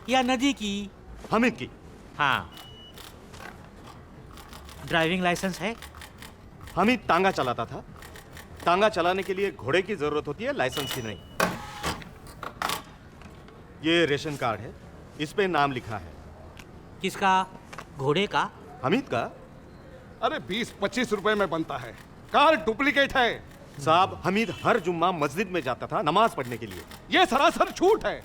या नदी की? हमीद की। हाँ। ड्राइविंग लाइसेंस है? हमीद तांगा चलाता था, तांगा चलाने के लिए घोड़े की जरूरत होती है, लाइसेंस की नहीं। ये रेशन कार्ड है, इस पे नाम लिखा है। किसका? घोड़े का? हमीद का। अरे 20-25 रुपए में बनता है, कार डुप्लीकेट है। साहब, हमीद हर जुम्मा मस्जिद में जाता था नमाज पढ़ने के लिए। ये सरासर झूठ है।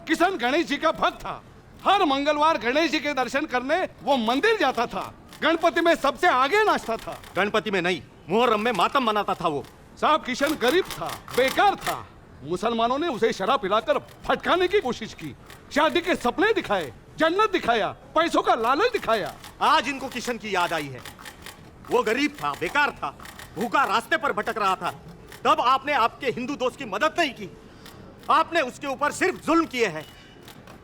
किशन गणेश जी का भक्त था, हर मंगलवार गणेश जी के दर्शन करने वो मंदिर जाता था, गणपति में सबसे आगे नाचता था। गणपति में नहीं, मुहर्रम में मातम मनाता था वो। साहब किशन गरीब था, बेकार था, मुसलमानों ने उसे शराब पिलाकर भटकाने की कोशिश की, शादी के सपने दिखाए, जन्नत दिखाया, पैसों का लालच दिखाया। आज इनको किशन की याद आई है। वो गरीब था, बेकार था, भूखा रास्ते पर भटक रहा था, तब आपने आपके हिंदू दोस्त की मदद नहीं की, आपने उसके ऊपर सिर्फ जुल्म किए हैं।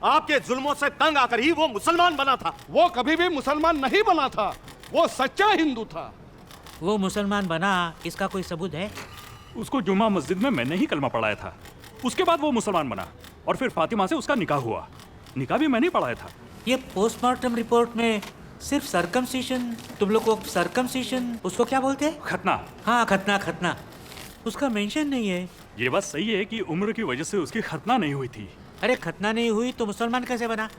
आपके जुल्मों से तंग आकर ही वो मुसलमान बना था। वो कभी भी मुसलमान नहीं बना था, वो सच्चा हिंदू था। वो मुसलमान बना, इसका कोई सबूत है? उसको जुम्मा मस्जिद में मैंने ही कलमा पढ़ाया था, उसके बाद वो मुसलमान बना और फिर फातिमा से उसका निकाह हुआ। निकाह भी मैंने ही पढ़ाया था। ये पोस्टमार्टम रिपोर्ट में सिर्फ सर्कमसिशन, तुम लोग को सर्कमसिशन, उसको क्या बोलते हैं? खतना। हाँ खतना, उसका मेंशन नहीं है। ये बात सही है कि उम्र की वजह से उसकी खतना नहीं हुई थी। अरे खतना नहीं हुई तो मुसलमान कैसे बना?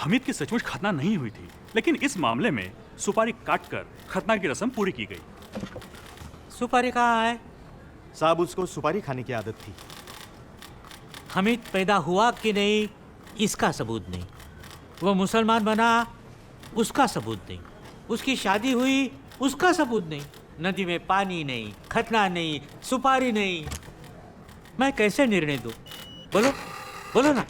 हमीद की सचमुच खतना नहीं हुई थी, लेकिन इस मामले में सुपारी काटकर खतना की रस्म पूरी की गई। सुपारी कहाँ है? साहब, उसको सुपारी खाने की आदत थी। हमीद पैदा हुआ कि नहीं, इसका सबूत नहीं। वो मुसलमान बना, उसका सबूत नहीं। उसकी शादी हुई, उसका सबूत नहीं। नदी में पानी नहीं, खतना नहीं, सुपारी नहीं। मैं कैसे निर्णय दूं? बोलो ना।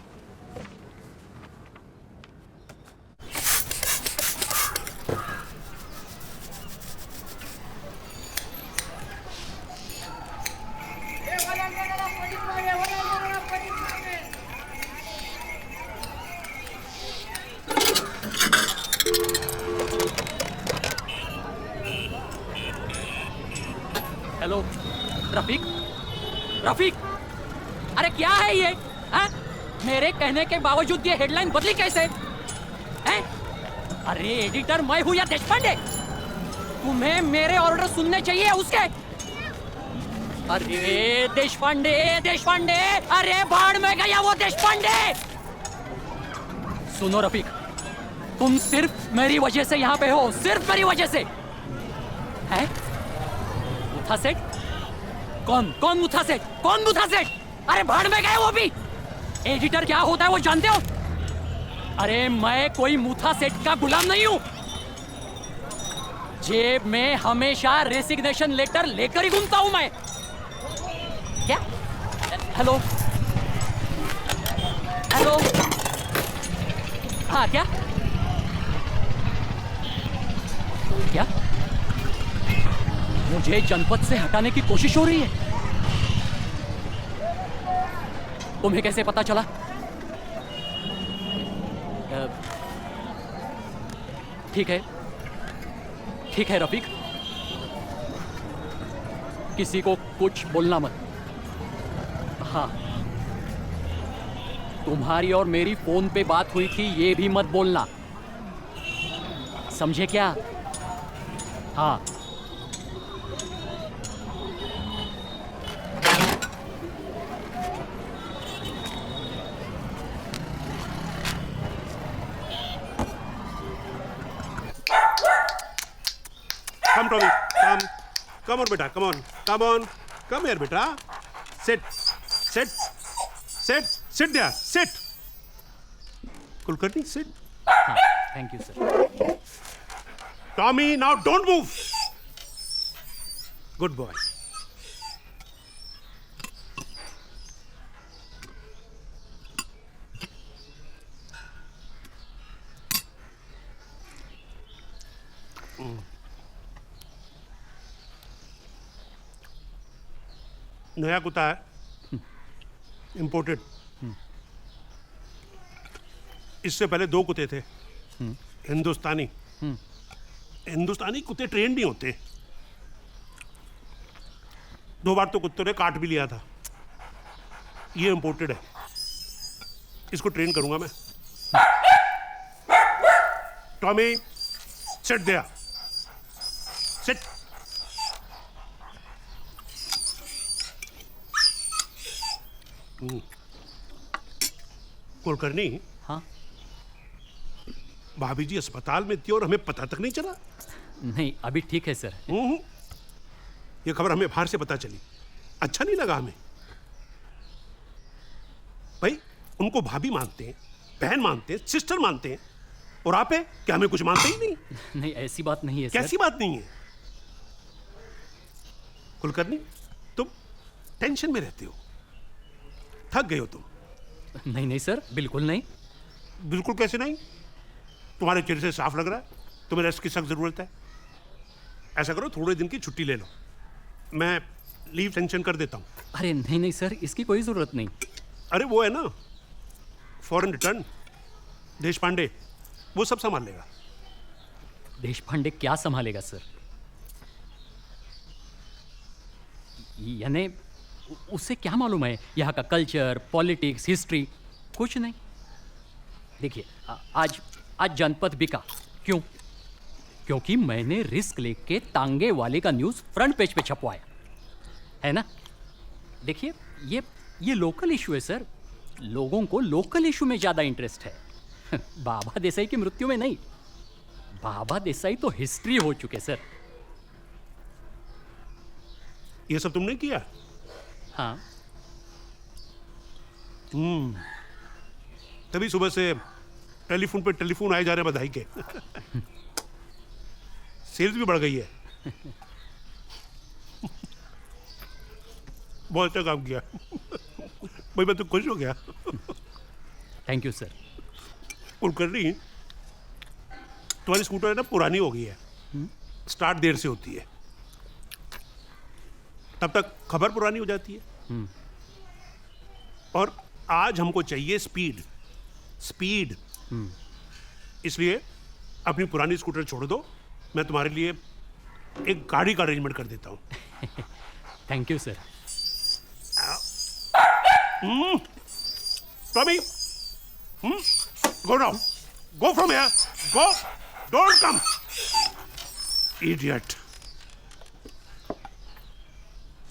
रफीक, रफीक, अरे क्या है ये? हाँ? मेरे कहने के बावजूद ये हेडलाइन बदली कैसे? हैं? अरे एडिटर मैं हूं या देशपांडे? तुम्हें मेरे ऑर्डर सुनने चाहिए उसके? अरे देशपांडे, देशपांडे, अरे भाड़ में गया वो देशपांडे! सुनो रफीक, तुम सिर्फ मेरी वजह से यहाँ पे हो, सिर्फ मेरी वजह से। हैं? मुथा सेठ? कौन मुथा सेठ? कौन मुथा सेठ? अरे भाड़ में गए वो भी। एडिटर क्या होता है वो जानते हो? अरे मैं कोई मुथा सेठ का गुलाम नहीं हूं। जेब में हमेशा रेसिग्नेशन लेटर लेकर ही घूमता हूं मैं। क्या? हेलो हेलो, हाँ क्या क्या मुझे जनपद से हटाने की कोशिश हो रही है? तुम्हें कैसे पता चला? ठीक है रफीक, किसी को कुछ बोलना मत। हाँ, तुम्हारी और मेरी फोन पे बात हुई थी ये भी मत बोलना, समझे क्या? हाँ। Come, Tommy. Come on, beta. Come here, beta. Sit there. Sit. Kulkarni, sit. Thank you, sir. Tommy, now don't move. Good boy. नया कुत्ता है, इंपोर्टेड। इससे पहले 2 कुत्ते थे, हिंदुस्तानी। हिंदुस्तानी कुत्ते ट्रेन नहीं होते। 2 बार तो कुत्तों ने काट भी लिया था। ये इंपोर्टेड है, इसको ट्रेन करूंगा मैं। Tommy, sit there, sit. Kulkarni, हाँ? भाभी जी अस्पताल में थी और हमें पता तक नहीं चला? नहीं, अभी ठीक है सर। ये खबर हमें बाहर से पता चली, अच्छा नहीं लगा हमें। भाई, उनको भाभी मानते हैं, बहन मानते हैं, सिस्टर मानते हैं, और आप है कि हमें कुछ मानते ही नहीं? नहीं, ऐसी बात नहीं है। कैसी बात नहीं है? कुलकर्णी, तुम टेंशन में रहते हो, थक गए हो तुम। नहीं सर, बिल्कुल नहीं। बिल्कुल कैसे नहीं? तुम्हारे चेहरे से साफ लग रहा है तुम्हें रेस्ट की सख्त जरूरत है। ऐसा करो, थोड़े दिन की छुट्टी ले लो, मैं लीव सेंक्शन कर देता हूँ। अरे नहीं सर, इसकी कोई जरूरत नहीं। अरे वो है ना, फॉरेन रिटर्न, देशपांडे, वो सब संभाल लेगा। देशपांडे क्या संभालेगा सर? यानी उससे क्या मालूम है यहाँ का कल्चर, पॉलिटिक्स, हिस्ट्री? कुछ नहीं। देखिए, आज जनपद बिका। क्यों? क्योंकि मैंने रिस्क लेके तांगे वाले का न्यूज़ फ्रंट पेज पे छपवाया है ना। देखिए, ये लोकल इशू है सर, लोगों को लोकल इशू में ज़्यादा इंटरेस्ट है। बाबा देसाई की मृत्यु में नहीं। बाबा देसाई तो हिस्ट्री हो चुके सर। ये सब तुमने किया? हाँ। तभी सुबह से टेलीफोन पे टेलीफोन आए जा रहे हैं बधाई के। सेल्स भी बढ़ गई है। बहुत अच्छा काम किया भाई, मैं तो खुश हो गया। Thank you sir. कुलकर्णी, तुम्हारी स्कूटर है ना, पुरानी हो गई है, स्टार्ट देर से होती है, तब तक खबर पुरानी हो जाती है। और आज हमको चाहिए स्पीड। इसलिए अपनी पुरानी स्कूटर छोड़ दो, मैं तुम्हारे लिए एक गाड़ी का अरेंजमेंट कर देता हूँ। Thank you sir. Tommy, go now. Go from here. Go. Don't come. Idiot.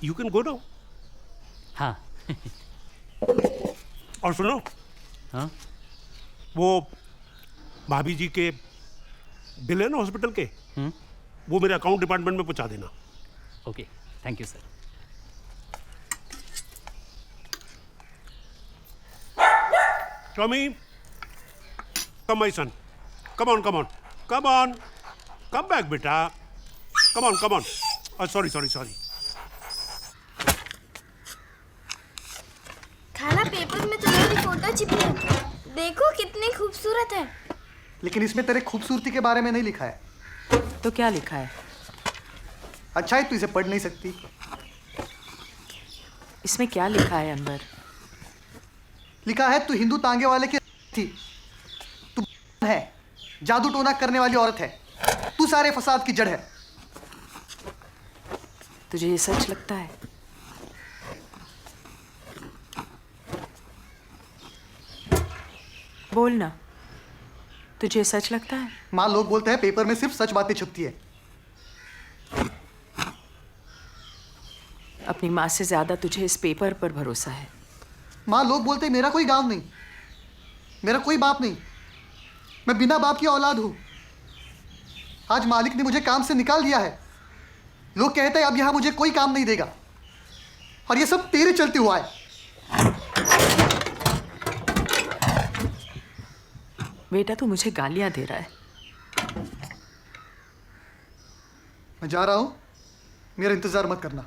You can go now. हाँ। और सुनो, हाँ? वो भाभी जी के बिल है ना हॉस्पिटल के, वो मेरे अकाउंट डिपार्टमेंट में पहुंचा देना। Okay, thank you sir. Tommy, come my son. Come on, come on. Come on. Come back, beta. Come on, come on. Oh, sorry. खाला पेपर में तुम्हारी फोटो चिपकी है। देखो कितनी खूबसूरत है। लेकिन इसमें तेरे खूबसूरती के बारे में नहीं लिखा है। तो क्या लिखा है? अच्छा है तू इसे पढ़ नहीं सकती। इसमें क्या लिखा है अनवर? लिखा है तू हिंदू तांगे वाले की थी, तू है, जादू टोना करने वाली औरत है, तू सारे फसाद की जड़ है। तुझे ये सच लगता है? बोल ना, तुझे सच लगता है? माँ, लोग बोलते हैं पेपर में सिर्फ सच बातें छपती है। अपनी माँ से ज्यादा तुझे इस पेपर पर भरोसा है। माँ, लोग बोलते हैं मेरा कोई गांव नहीं, मेरा कोई बाप नहीं, मैं बिना बाप की औलाद हूं। आज मालिक ने मुझे काम से निकाल दिया है। लोग कहते हैं अब यहां मुझे कोई काम नहीं देगा, और ये सब तेरे चलते हुआ है। बेटा, तू मुझे गालियां दे रहा है। मैं जा रहा हूं, मेरा इंतजार मत करना।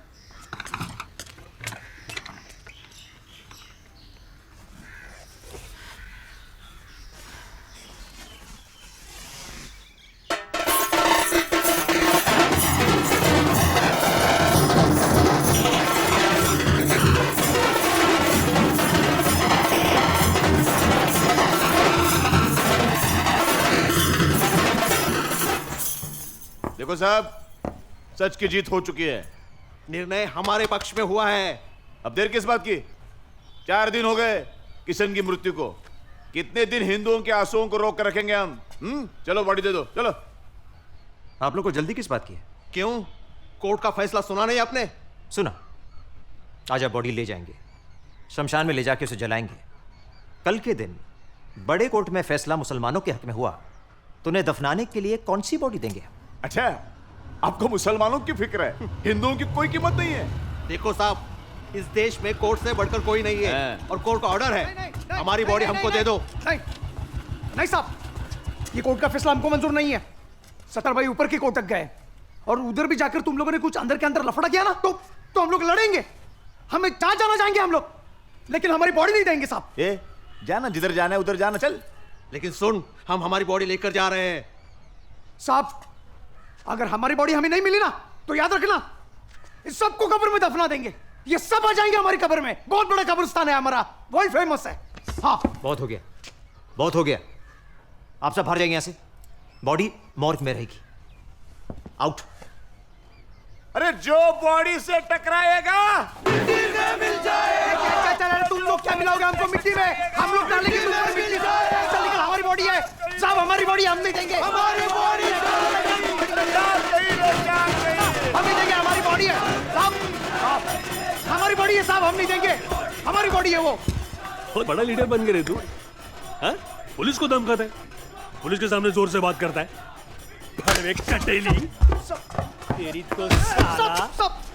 देखो साहब, सच की जीत हो चुकी है। निर्णय हमारे पक्ष में हुआ है। अब देर किस बात की? 4 दिन हो गए किशन की मृत्यु को। कितने दिन हिंदुओं के आंसुओं को रोक कर रखेंगे हम? चलो बॉडी दे दो, चलो। आप लोग को जल्दी किस बात की है? क्यों? कोर्ट का फैसला सुना नहीं आपने? सुना। आज आप बॉडी ले जाएंगे, शमशान में ले जाके उसे जलाएंगे। कल के दिन बड़े कोर्ट में फैसला मुसलमानों के हक में हुआ तो उन्हें दफनाने के लिए कौन सी बॉडी देंगे? अच्छा, आपको मुसलमानों की फिक्र है, हिंदुओं की कोई कीमत नहीं है। देखो साहब, इस देश में कोर्ट से बढ़कर कोई नहीं है, और कोर्ट का ऑर्डर है हमारी बॉडी हमको दे दो। नहीं साहब, ये कोर्ट का फैसला हमको मंजूर नहीं है। सतर भाई ऊपर की कोर्ट तक गए, और उधर भी जाकर तुम लोगों ने कुछ अंदर के अंदर लफड़ा किया ना, तो हम लोग लड़ेंगे। हमें जहां जाना चाहेंगे हम लोग, लेकिन हमारी बॉडी नहीं देंगे साहब। ए, जाना जिधर जाना है उधर जाना, चल। लेकिन सुन, हम हमारी बॉडी लेकर जा रहे हैं। साहब, अगर हमारी बॉडी हमें नहीं मिली ना, तो याद रखना, इस सबको कब्र में दफना देंगे। ये सब आ जाएंगे हमारी कब्र में। बहुत बड़ा कब्रिस्तान है हमारा, वर्ल्ड फेमस है। हाँ, बहुत हो गया, बहुत हो गया। आप सब बाहर जाएंगे यहां से। बॉडी मॉर्ग में रहेगी। आउट। अरे जो बॉडी से टकराएगा मिल जाएगा। तुम लोग क्या मिलाओगे हमको मिट्टी में? हम लोग डालेंगे तुमको मिट्टी में। चल निकल, हमारी बॉडी है साहब, हमारी बॉडी हम नहीं देंगे। हमारी बॉडी हम नहीं देंगे, हमारी बॉडी है साहब, हमारी बॉडी है साहब, हम नहीं देंगे। हमारी बॉडी है वो। बहुत बड़ा लीडर बन गए रे तू। हाँ? पुलिस को धमकाता है, पुलिस के सामने जोर से बात करता है। अरे कटेली, तेरी तो साला,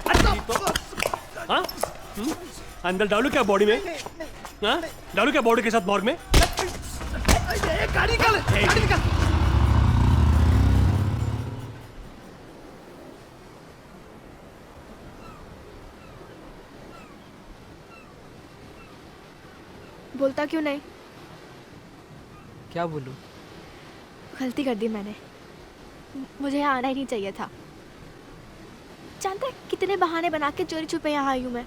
तेरी तो। हाँ? अंदर डालू क्या बॉडी में? हाँ? डालू क्या बॉडी के साथ मॉर्ग में? गाड़ी निकाल, गाड़ी निकाल। बोलता क्यों नहीं? क्या बोलूं? गलती कर दी मैंने, मुझे यहाँ आना ही नहीं चाहिए था। जानता है कितने बहाने बना के चोरी छुपे यहाँ आई हूँ मैं।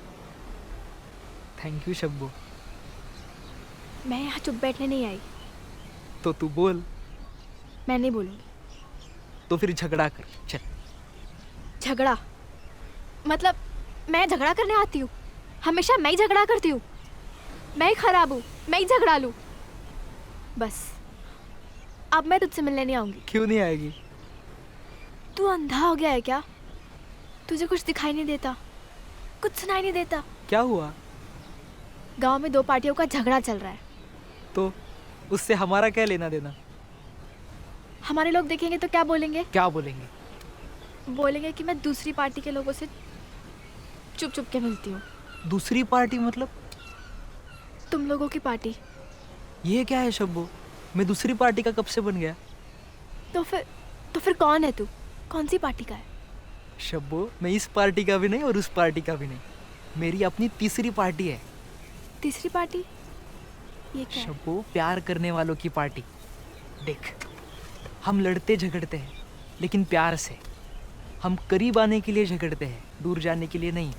Thank you Shabbu. मैं यहाँ चुप बैठने नहीं आई। तो तू बोल। मैं नहीं बोलूँगी। तो फिर झगड़ा कर, चल। झगड़ा मतलब मैं झगड़ा करने आती हूँ? हमेशा मैं ही झगड़ा करती हूँ। मैं ही खराब हूँ, मैं ही झगड़ा लूँ। बस अब मैं तुझसे मिलने नहीं आऊंगी। क्यों नहीं आएगी? तू अंधा हो गया है क्या? तुझे कुछ दिखाई नहीं देता, कुछ सुनाई नहीं देता? क्या हुआ? गांव में 2 पार्टियों का झगड़ा चल रहा है। तो उससे हमारा क्या लेना देना? हमारे लोग देखेंगे तो क्या बोलेंगे? क्या बोलेंगे? बोलेंगे कि मैं दूसरी पार्टी के लोगों से चुप चुप के मिलती हूँ। दूसरी पार्टी मतलब? तुम लोगों की पार्टी। ये क्या है शब्बो? मैं दूसरी पार्टी का कब से बन गया? तो फिर कौन है तू? कौन सी पार्टी का है? शब्बो, मैं इस पार्टी का भी नहीं और उस पार्टी का भी नहीं। मेरी अपनी तीसरी पार्टी है। तीसरी पार्टी? ये क्या है? शब्बो, प्यार करने वालों की पार्टी। देख, हम लड़ते झगड़ते हैं लेकिन प्यार से। हम करीब आने के लिए झगड़ते हैं, दूर जाने के लिए नहीं।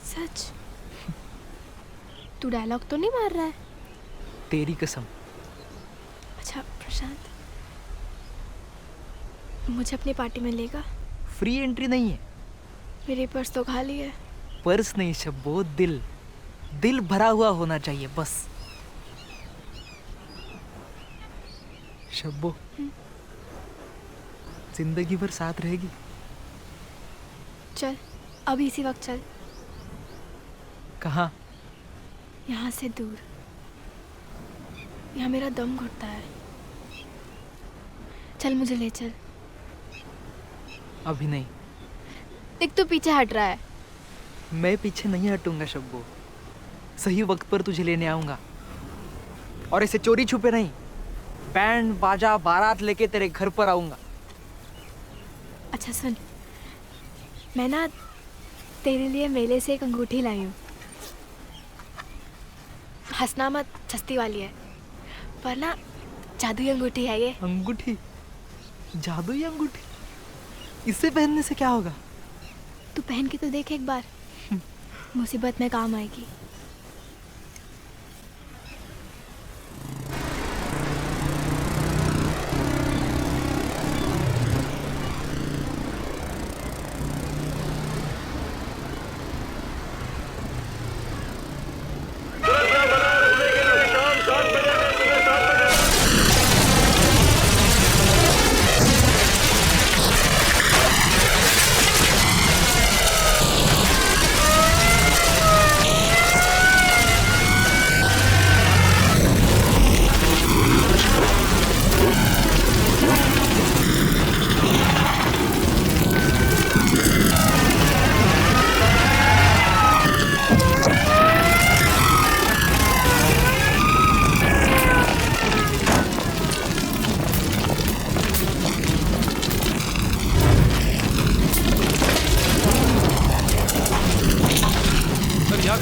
सच? तू डायलॉग तो नहीं मार रहा है? तेरी कसम। अच्छा प्रशांत, मुझे अपनी पार्टी में लेगा? फ्री एंट्री नहीं है। मेरी पर्स तो खाली है। पर्स नहीं शब्बो, दिल। दिल भरा हुआ होना चाहिए बस। शब्बो, जिंदगी भर साथ रहेगी? चल, अभी इसी वक्त चल। कहाँ? यहाँ से दूर। यहाँ मेरा दम घुटता है। चल, मुझे ले चल। अभी नहीं। देख, तू पीछे हट रहा है। मैं पीछे नहीं हटूंगा शब्बो। सही वक्त पर तुझे लेने आऊंगा, और ऐसे चोरी छुपे नहीं। बैंड बाजा बारात लेके तेरे घर पर आऊंगा। अच्छा सुन, मैं ना तेरे लिए मेले से एक अंगूठी लाई हूँ। हंसना मत, सस्ती वाली है, पर ना जादुई अंगूठी है ये। अंगूठी? जादुई अंगूठी? इसे पहनने से क्या होगा? तू पहन के तो देख एक बार, मुसीबत में काम आएगी।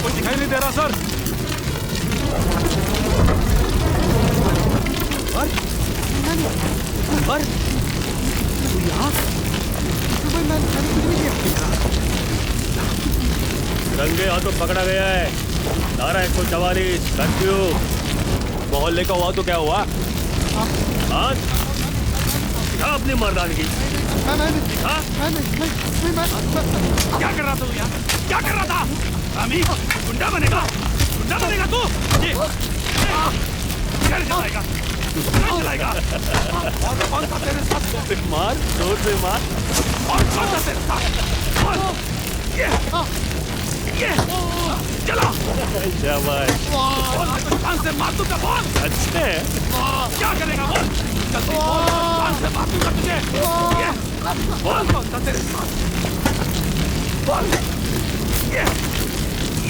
कुछ दिखाई नहीं दे रहा सर। रंगे हाथों पकड़ा गया है। धारा 144 कर्फ्यू। मोहल्ले का हुआ तो क्या हुआ? हाँ, दिखा अपनी मर्दानगी। क्या कर रहा था तू यार? क्या कर रहा था? रामी, गुंडा बनेगा? गुंडा बनेगा तू? ये घर चलाएगा? घर चलाएगा? और कौन था तेरे साथ? मार, जोर से मार। और कौन था तेरे साथ? और ये चला। शाबाश। बोल, कान से मार दूंगा बोल। अच्छे। क्या करेगा बोल? जल्दी बोल, कान से मार दूंगा तुझे। ये बोल, कौन था तेरे साथ? बोल,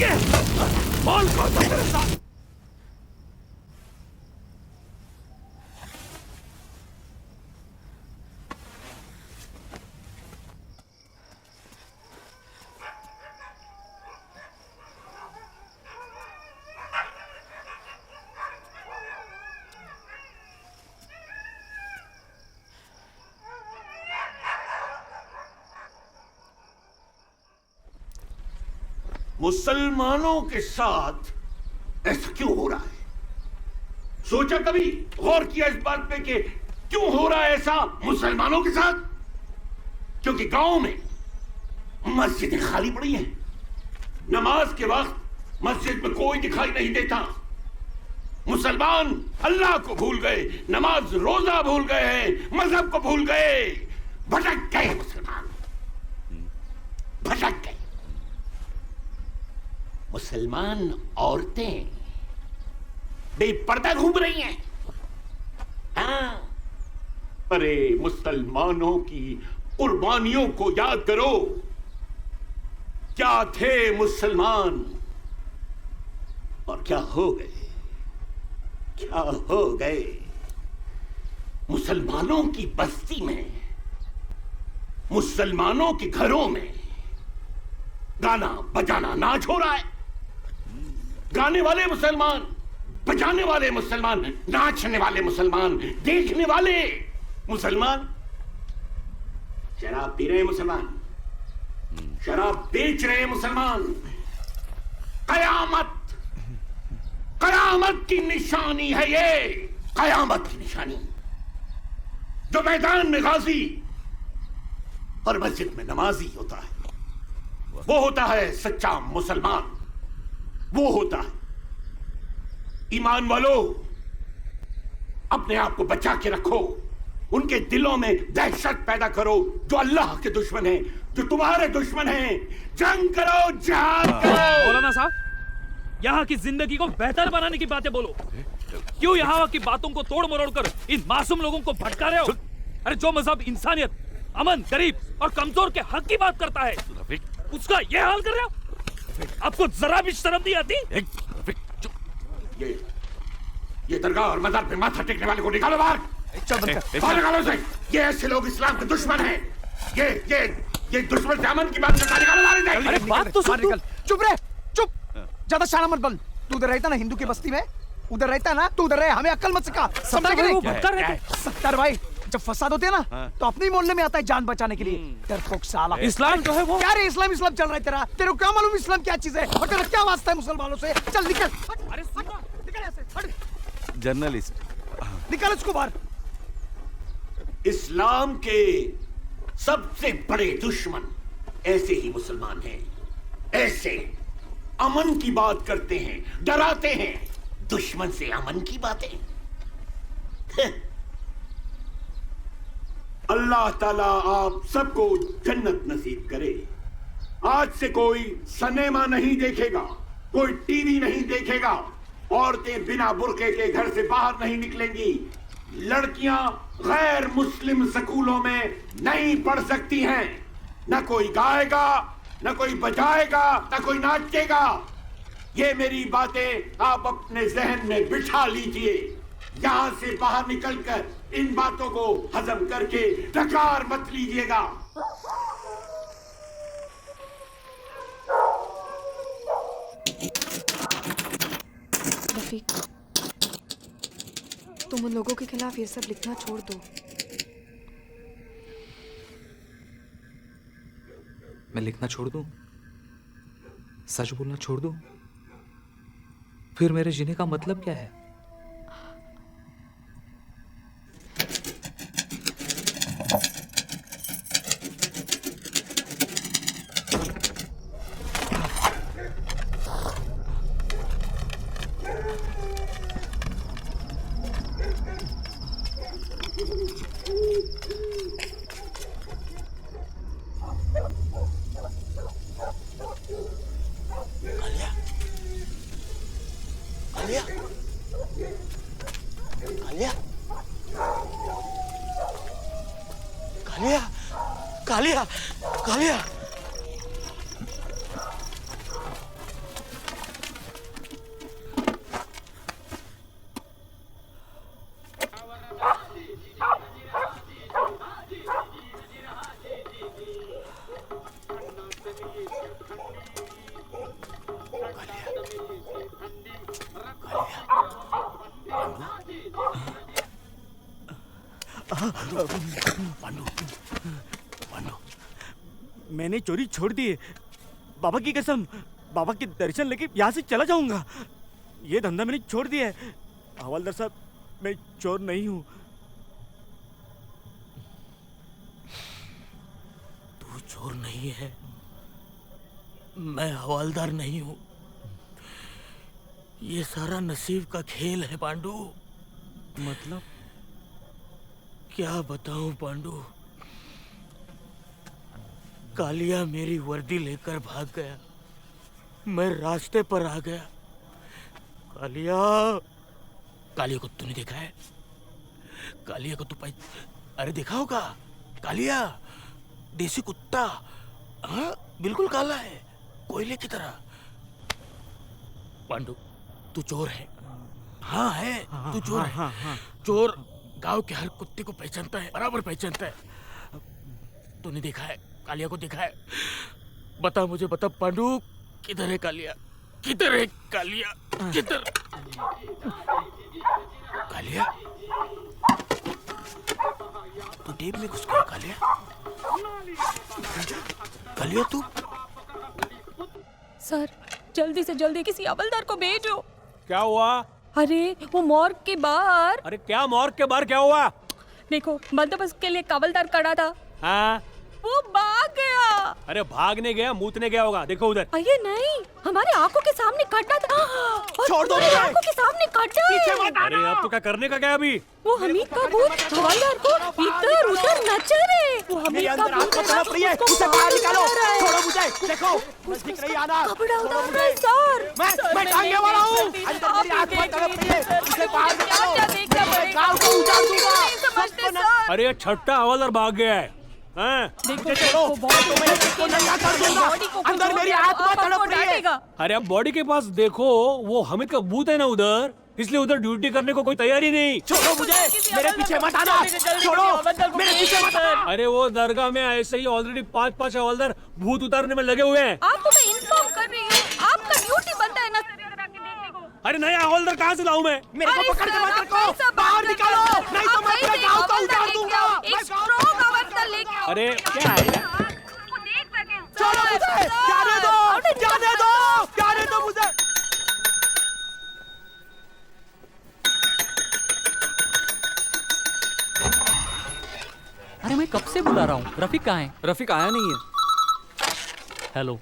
ये बोल, कौन था तेरे साथ? मुसलमानों के साथ ऐसा क्यों हो रहा है? सोचा कभी, गौर किया इस बात पे कि क्यों हो रहा है ऐसा मुसलमानों के साथ? क्योंकि गांव में मस्जिदें खाली पड़ी हैं। नमाज के वक्त मस्जिद में कोई दिखाई नहीं देता। मुसलमान अल्लाह को भूल गए, नमाज रोजा भूल गए हैं, मजहब को भूल गए, भटक गए मुसलमान, भटक गए। मुसलमान औरतें बेपर्दा घूम रही हैं। हाँ, अरे मुसलमानों की कुर्बानियों को याद करो। क्या थे मुसलमान और क्या हो गए, क्या हो गए। मुसलमानों की बस्ती में, मुसलमानों के घरों में गाना बजाना नाच हो रहा है। गाने वाले मुसलमान, बजाने वाले मुसलमान, नाचने वाले मुसलमान, देखने वाले मुसलमान। शराब पी रहे मुसलमान, शराब बेच रहे मुसलमान। कयामत, कयामत की निशानी है ये, कयामत की निशानी। जो मैदान में गाजी और मस्जिद में नमाजी होता है, वो होता है सच्चा मुसलमान, वो होता है। ईमान वालों, अपने आप को बचा के रखो। उनके दिलों में दहशत पैदा करो जो अल्लाह के दुश्मन हैं, जो तुम्हारे दुश्मन हैं। जंग करो, जिहाद करो। मौलाना साहब, यहाँ की जिंदगी को बेहतर बनाने की बातें बोलो। क्यों यहाँ की बातों को तोड़ मरोड़ कर इन मासूम लोगों को भटका रहे हो? अरे जो मजहब इंसानियत, अमन, गरीब और कमजोर के हक की बात करता है, उसका ये हाल कर रहे हो? आपको जरा भी शर्म नहीं आती? ये दरगाह और मजार पे माथा टेकने वाले को निकालो बाहर। बाहर निकालो इसे। ये ऐसे लोग इस्लाम के दुश्मन हैं। ये दुश्मन से अमन की बात करता, निकालो बाहर इसे। अरे बात तो सुन तू। चुप रहे, चुप। ज्यादा शाना मत बन। तू उधर रहता ना हिंदू की बस्ती में, उधर रहता ना, तू उधर रहे, हमें अक्ल मत सिखा। समझा कि नहीं? सत्तर भाई, जब फसाद होते हैं ना तो अपने ही मोहल्ले में आता है जान बचाने के लिए। डरपोक साला। इस्लाम जो है वो क्या रे, इस्लाम इस्लाम चल रहा है तेरा? तेरे को क्या मालूम इस्लाम क्या चीज है और तेरा क्या वास्ता है मुसलमानों से? चल निकल। अरे निकल ऐसे, हट। जर्नलिस्ट, निकल इसको बाहर। इस्लाम के सबसे बड़े दुश्मन ऐसे ही मुसलमान हैं। ऐसे अमन की बात करते हैं, डराते हैं। दुश्मन से अमन की बातें। अल्लाह ताला आप सबको जन्नत नसीब करे। आज से कोई सिनेमा नहीं देखेगा, कोई टीवी नहीं देखेगा, औरतें बिना बुर्के के घर से बाहर नहीं निकलेंगी, लड़कियां गैर मुस्लिम स्कूलों में नहीं पढ़ सकती हैं। न कोई गाएगा, न कोई बजाएगा, न कोई नाचेगा। ये मेरी बातें आप अपने जहन में बिठा लीजिए। यहां से बाहर निकलकर इन बातों को हजम करके डकार मत लीजिएगा। रफीक, तुम उन लोगों के खिलाफ ये सब लिखना छोड़ दो। मैं लिखना छोड़ दूं? सच बोलना छोड़ दूं? फिर मेरे जीने का मतलब क्या है? कालिया, कालिया। मैंने चोरी छोड़ दी है। बाबा की कसम, बाबा के दर्शन लेके यहाँ से चला जाऊंगा। ये धंधा मैंने छोड़ दिया है। हवलदार साहब, मैं चोर नहीं हूँ। तू चोर नहीं है? मैं हवालदार नहीं हूं। ये सारा नसीब का खेल है पांडु। मतलब क्या बताऊं पांडु, कालिया मेरी वर्दी लेकर भाग गया, मैं रास्ते पर आ गया। कालिया, कालिया को तूने देखा है? कालिया को तू अरे देखा होगा, कालिया देसी कुत्ता, हाँ बिल्कुल काला है, कोयले की तरह। पांडु तू चोर है। हाँ है, तू चोर है। चोर गांव के हर कुत्ते को पहचानता है, बराबर पहचानता है। तूने देखा है कालिया को? देखा है? बता मुझे, बता पांडु, किधर है कालिया? किधर है कालिया? किधर? कालिया, तू टेप में घुस गया कालिया? कालिया तू? सर जल्दी से जल्दी किसी हवलदार को भेजो। क्या हुआ? अरे वो मॉर्ग के बाहर। अरे क्या मॉर्ग के बाहर क्या हुआ? देखो बंदोबस्त के लिए हवलदार खड़ा था, हाँ वो भाग गया। अरे भागने गया, मूतने गया होगा। देखो उधर। अरे नहीं, हमारे आंखों के सामने खड्डा था। छोड़ दो हमारी मुझे। आंखों के सामने खड्डा है। अरे अब तो क्या करने का क्या अभी? वो हमीद का भूत हवलदार को इधर उधर नचा रहे। वो हमीद का भूत है ना, उसको बाहर निकालो। छोड़ो मुझे। देखो नजदीक नहीं आना। कपड़ा उतार रहा है सर। मैं टांगे वाला हूँ। अंदर मेरी आंख में तड़प रही है, उसे बाहर निकालो। मैं गांव को उजाड़ दूंगा। अरे छठा हवलदार भाग गया है। अंदर मेरी आत्मा तड़प रही है। अरे अब बॉडी के पास देखो, वो हमिद का भूत है ना उधर, इसलिए उधर ड्यूटी करने को कोई तैयारी नहीं। छोड़ो मुझे, मेरे पीछे मत आना। छोड़ो, मेरे पीछे मत आना। अरे वो दरगाह में ऐसे ही ऑलरेडी 5-5 हवलदार भूत उतारने में लगे हुए हैं। आपको मैं इन्फॉर्म कर रही हूँ, आपका ड्यूटी बनता है ना। अरे नया हवलदार कहाँ से लाऊं मैं? मेरे को पकड़ के मत रखो, बाहर निकालो, नहीं तो मैं पूरे गांव को उजाड़ दूंगा। अरे क्या है यार? छोड़ो मुझे, जाने दो, जाने दो, जाने दो मुझे। अरे मैं कब से बुला रहा हूँ, रफीक कहाँ है? रफीक आया नहीं है। हेलो,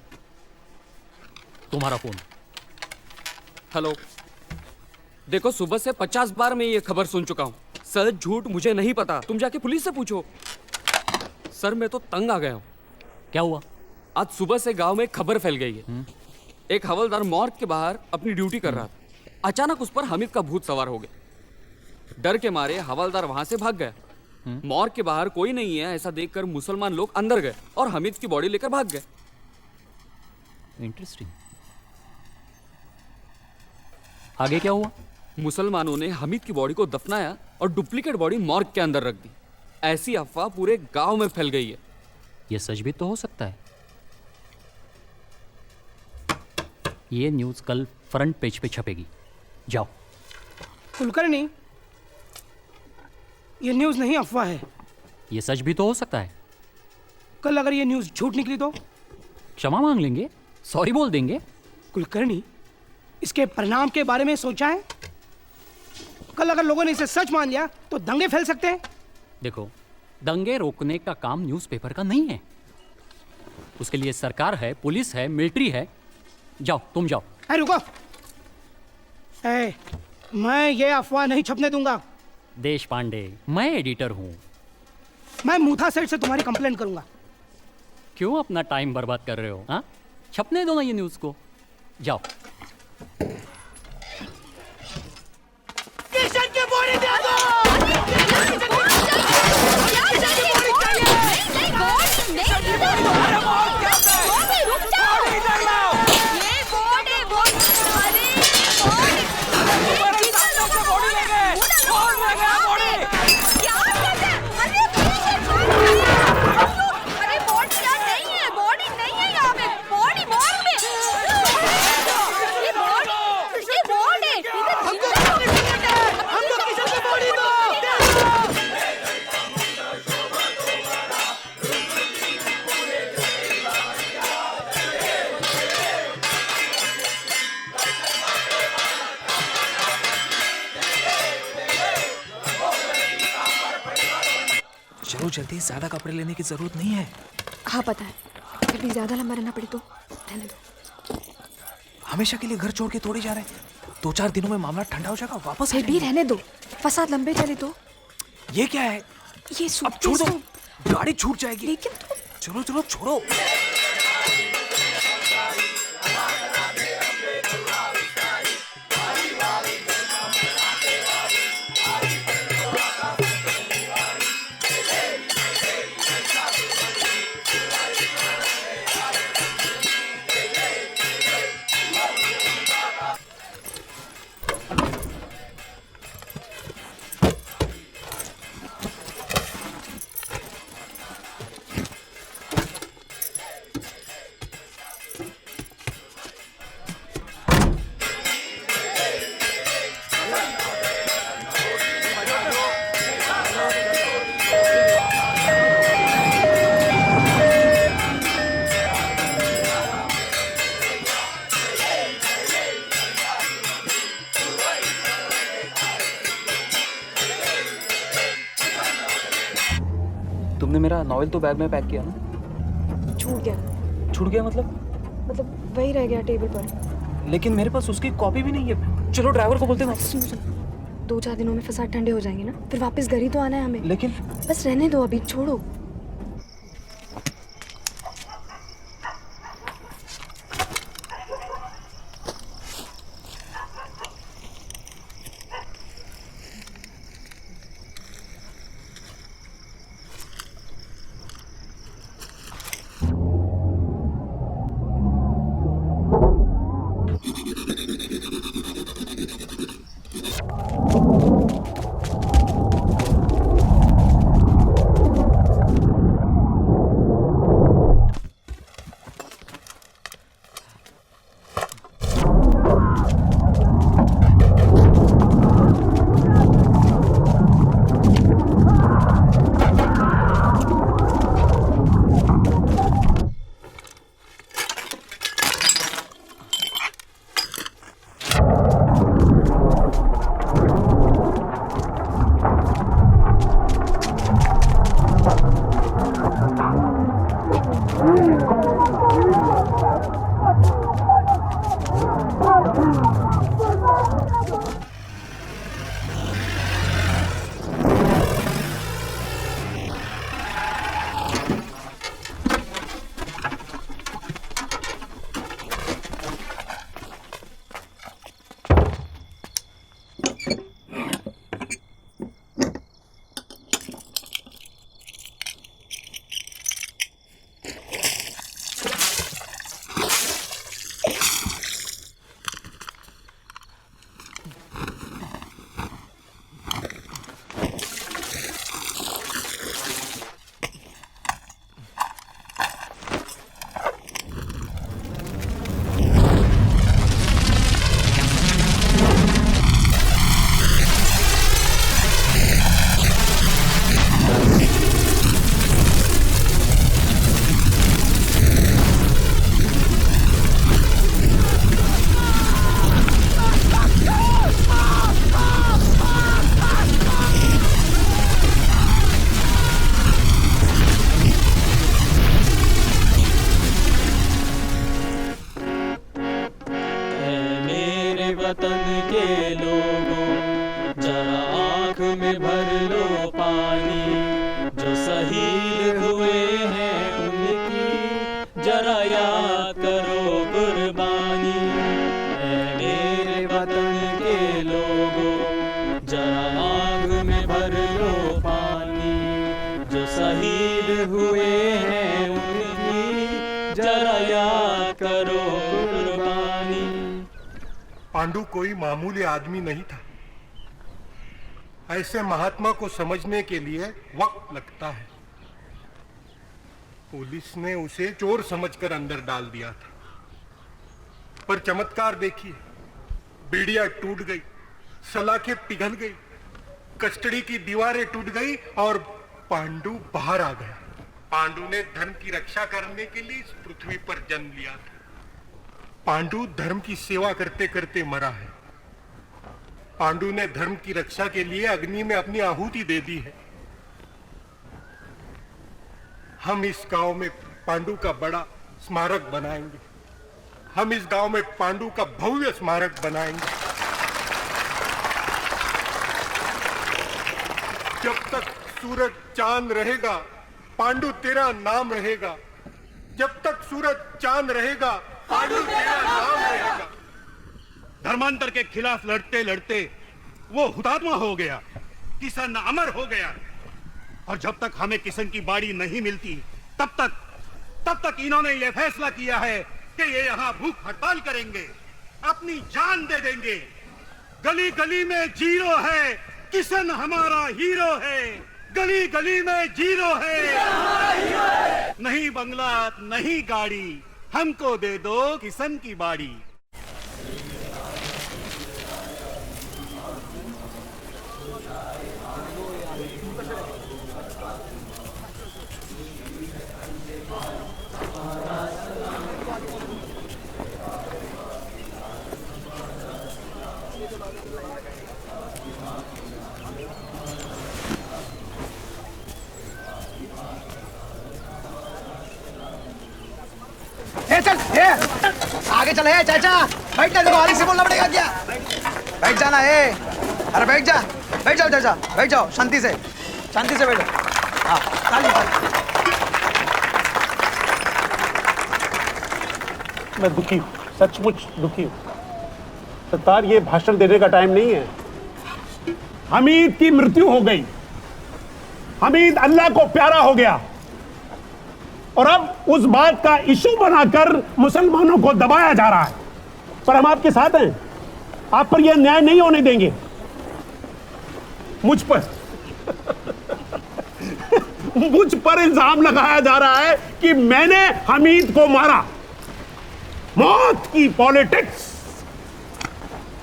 तुम्हारा फोन। हेलो, देखो सुबह से 50 बार मैं ये खबर सुन चुका हूँ। सर झूठ मुझे नहीं पता, तुम जाके पुलिस से पूछो। सर मैं तो तंग आ गया हूँ। क्या हुआ? आज सुबह से गांव में खबर फैल गई है। एक हवलदार मॉर्ग के बाहर अपनी ड्यूटी कर रहा था, अचानक उस पर हमीद का भूत सवार हो गया। डर के मारे हवलदार वहां से भाग गया। मॉर्ग के बाहर कोई नहीं है ऐसा देखकर मुसलमान लोग अंदर गए और हमीद की बॉडी लेकर भाग गए। इंटरेस्टिंग। आगे क्या हुआ? मुसलमानों ने हमीद की बॉडी को दफनाया और डुप्लीकेट बॉडी मॉर्ग के अंदर रख दी। ऐसी अफवाह पूरे गांव में फैल गई है। ये सच भी तो हो सकता है। ये न्यूज़ कल फ्रंट पेज पे छपेगी, जाओ। कुलकर्णी, ये न्यूज़ नहीं अफवाह है। ये सच भी तो हो सकता है। कल अगर ये न्यूज़ झूठ निकली तो? क्षमा मांग लेंगे, सॉरी बोल देंगे। कुलकर्णी, इसके परिणाम के बारे में सोचा है? कल अगर लोगों ने इसे सच मान लिया तो दंगे फैल सकते हैं। देखो, दंगे रोकने का काम न्यूज़पेपर का नहीं है। उसके लिए सरकार है, पुलिस है, मिलिट्री है। जाओ, तुम जाओ। रुको, मैं ये अफवाह नहीं छपने दूंगा। देश पांडे, मैं एडिटर हूं। मैं मूथा सेठ से तुम्हारी कंप्लेंट करूंगा। क्यों अपना टाइम बर्बाद कर रहे हो? हाँ, छपने दो ना ये न्यूज़ को। जाओ। किशन की बॉडी दे दो। चलो जल्दी, ज्यादा कपड़े लेने की जरूरत नहीं है। हाँ पता है, फिर भी ज्यादा लंबा रहना पड़े तो। रहने दो। हमेशा के लिए घर छोड़ के थोड़ी जा रहे हैं। 2-4 दिनों में मामला ठंडा हो जाएगा, वापस फिर भी रहने दो, फसाद लंबे चले तो। ये क्या है? ये अब छोड़ दो, गाड़ी छूट जाएगी। लेकिन चलो चलो छोड़ो। तुमने मेरा नॉवेल तो बैग में पैक किया ना? छूट गया। छूट गया मतलब वही रह गया टेबल पर। लेकिन मेरे पास उसकी कॉपी भी नहीं है। चलो ड्राइवर को बोलते हैं। सुनो 2-4 दिनों में फसाद ठंडे हो जाएंगे ना, फिर वापस घर ही तो आना है हमें। लेकिन बस रहने दो अभी, छोड़ो। वतन के लोगों जरा आँख में भर लो पानी, जो शहीद हुए हैं उनकी जरा याद करो कुर्बानी। ऐ मेरे वतन के लोगों जरा आँख में भर लो पानी, जो शहीद हुए हैं उनकी जरा याद करो कुर्बानी। पांडु कोई मामूली आदमी नहीं था। ऐसे महात्मा को समझने के लिए वक्त लगता है। पुलिस ने उसे चोर समझकर अंदर डाल दिया था, पर चमत्कार देखिए, बेड़ियां टूट गई, सलाखें पिघल गई, कस्टडी की दीवारें टूट गई और पांडु बाहर आ गया। पांडु ने धर्म की रक्षा करने के लिए इस पृथ्वी पर जन्म लिया था। पांडु धर्म की सेवा करते करते मरा है। पांडु ने धर्म की रक्षा के लिए अग्नि में अपनी आहुति दे दी है। हम इस गांव में पांडु का बड़ा स्मारक बनाएंगे। हम इस गांव में पांडु का भव्य स्मारक बनाएंगे। जब तक सूरज चांद रहेगा पांडु तेरा नाम रहेगा। जब तक सूरज चांद रहेगा पांडु तेरा नाम रहेगा। धर्मांतर के खिलाफ लड़ते लड़ते वो हुतात्मा हो गया, किशन अमर हो गया। और जब तक हमें किशन की बाड़ी नहीं मिलती तब तक इन्होंने ये फैसला किया है कि ये यहाँ भूख हड़ताल करेंगे, अपनी जान दे देंगे। गली गली में जीरो है, किशन हमारा हीरो है। गली गली में जीरो है। नहीं बंगला नहीं गाड़ी, हमको दे दो किशन की बाड़ी। चल आगे चल चाचा, बैठ जा, देखो आलिक से बोलना पड़ेगा क्या। बैठ जाना है, अरे बैठ जाओ चाचा, बैठ जाओ शांति से बैठो। हाँ मैं दुखी हूँ, सचमुच दुखी हूँ सरदार। ये भाषण देने का टाइम नहीं है। हमीद की मृत्यु हो गई, हमीद अल्लाह को प्यारा हो गया और अब उस बात का इशू बनाकर मुसलमानों को दबाया जा रहा है। पर हम आपके साथ हैं, आप पर यह न्याय नहीं होने देंगे। मुझ पर इल्जाम लगाया जा रहा है कि मैंने हमीद को मारा। मौत की पॉलिटिक्स।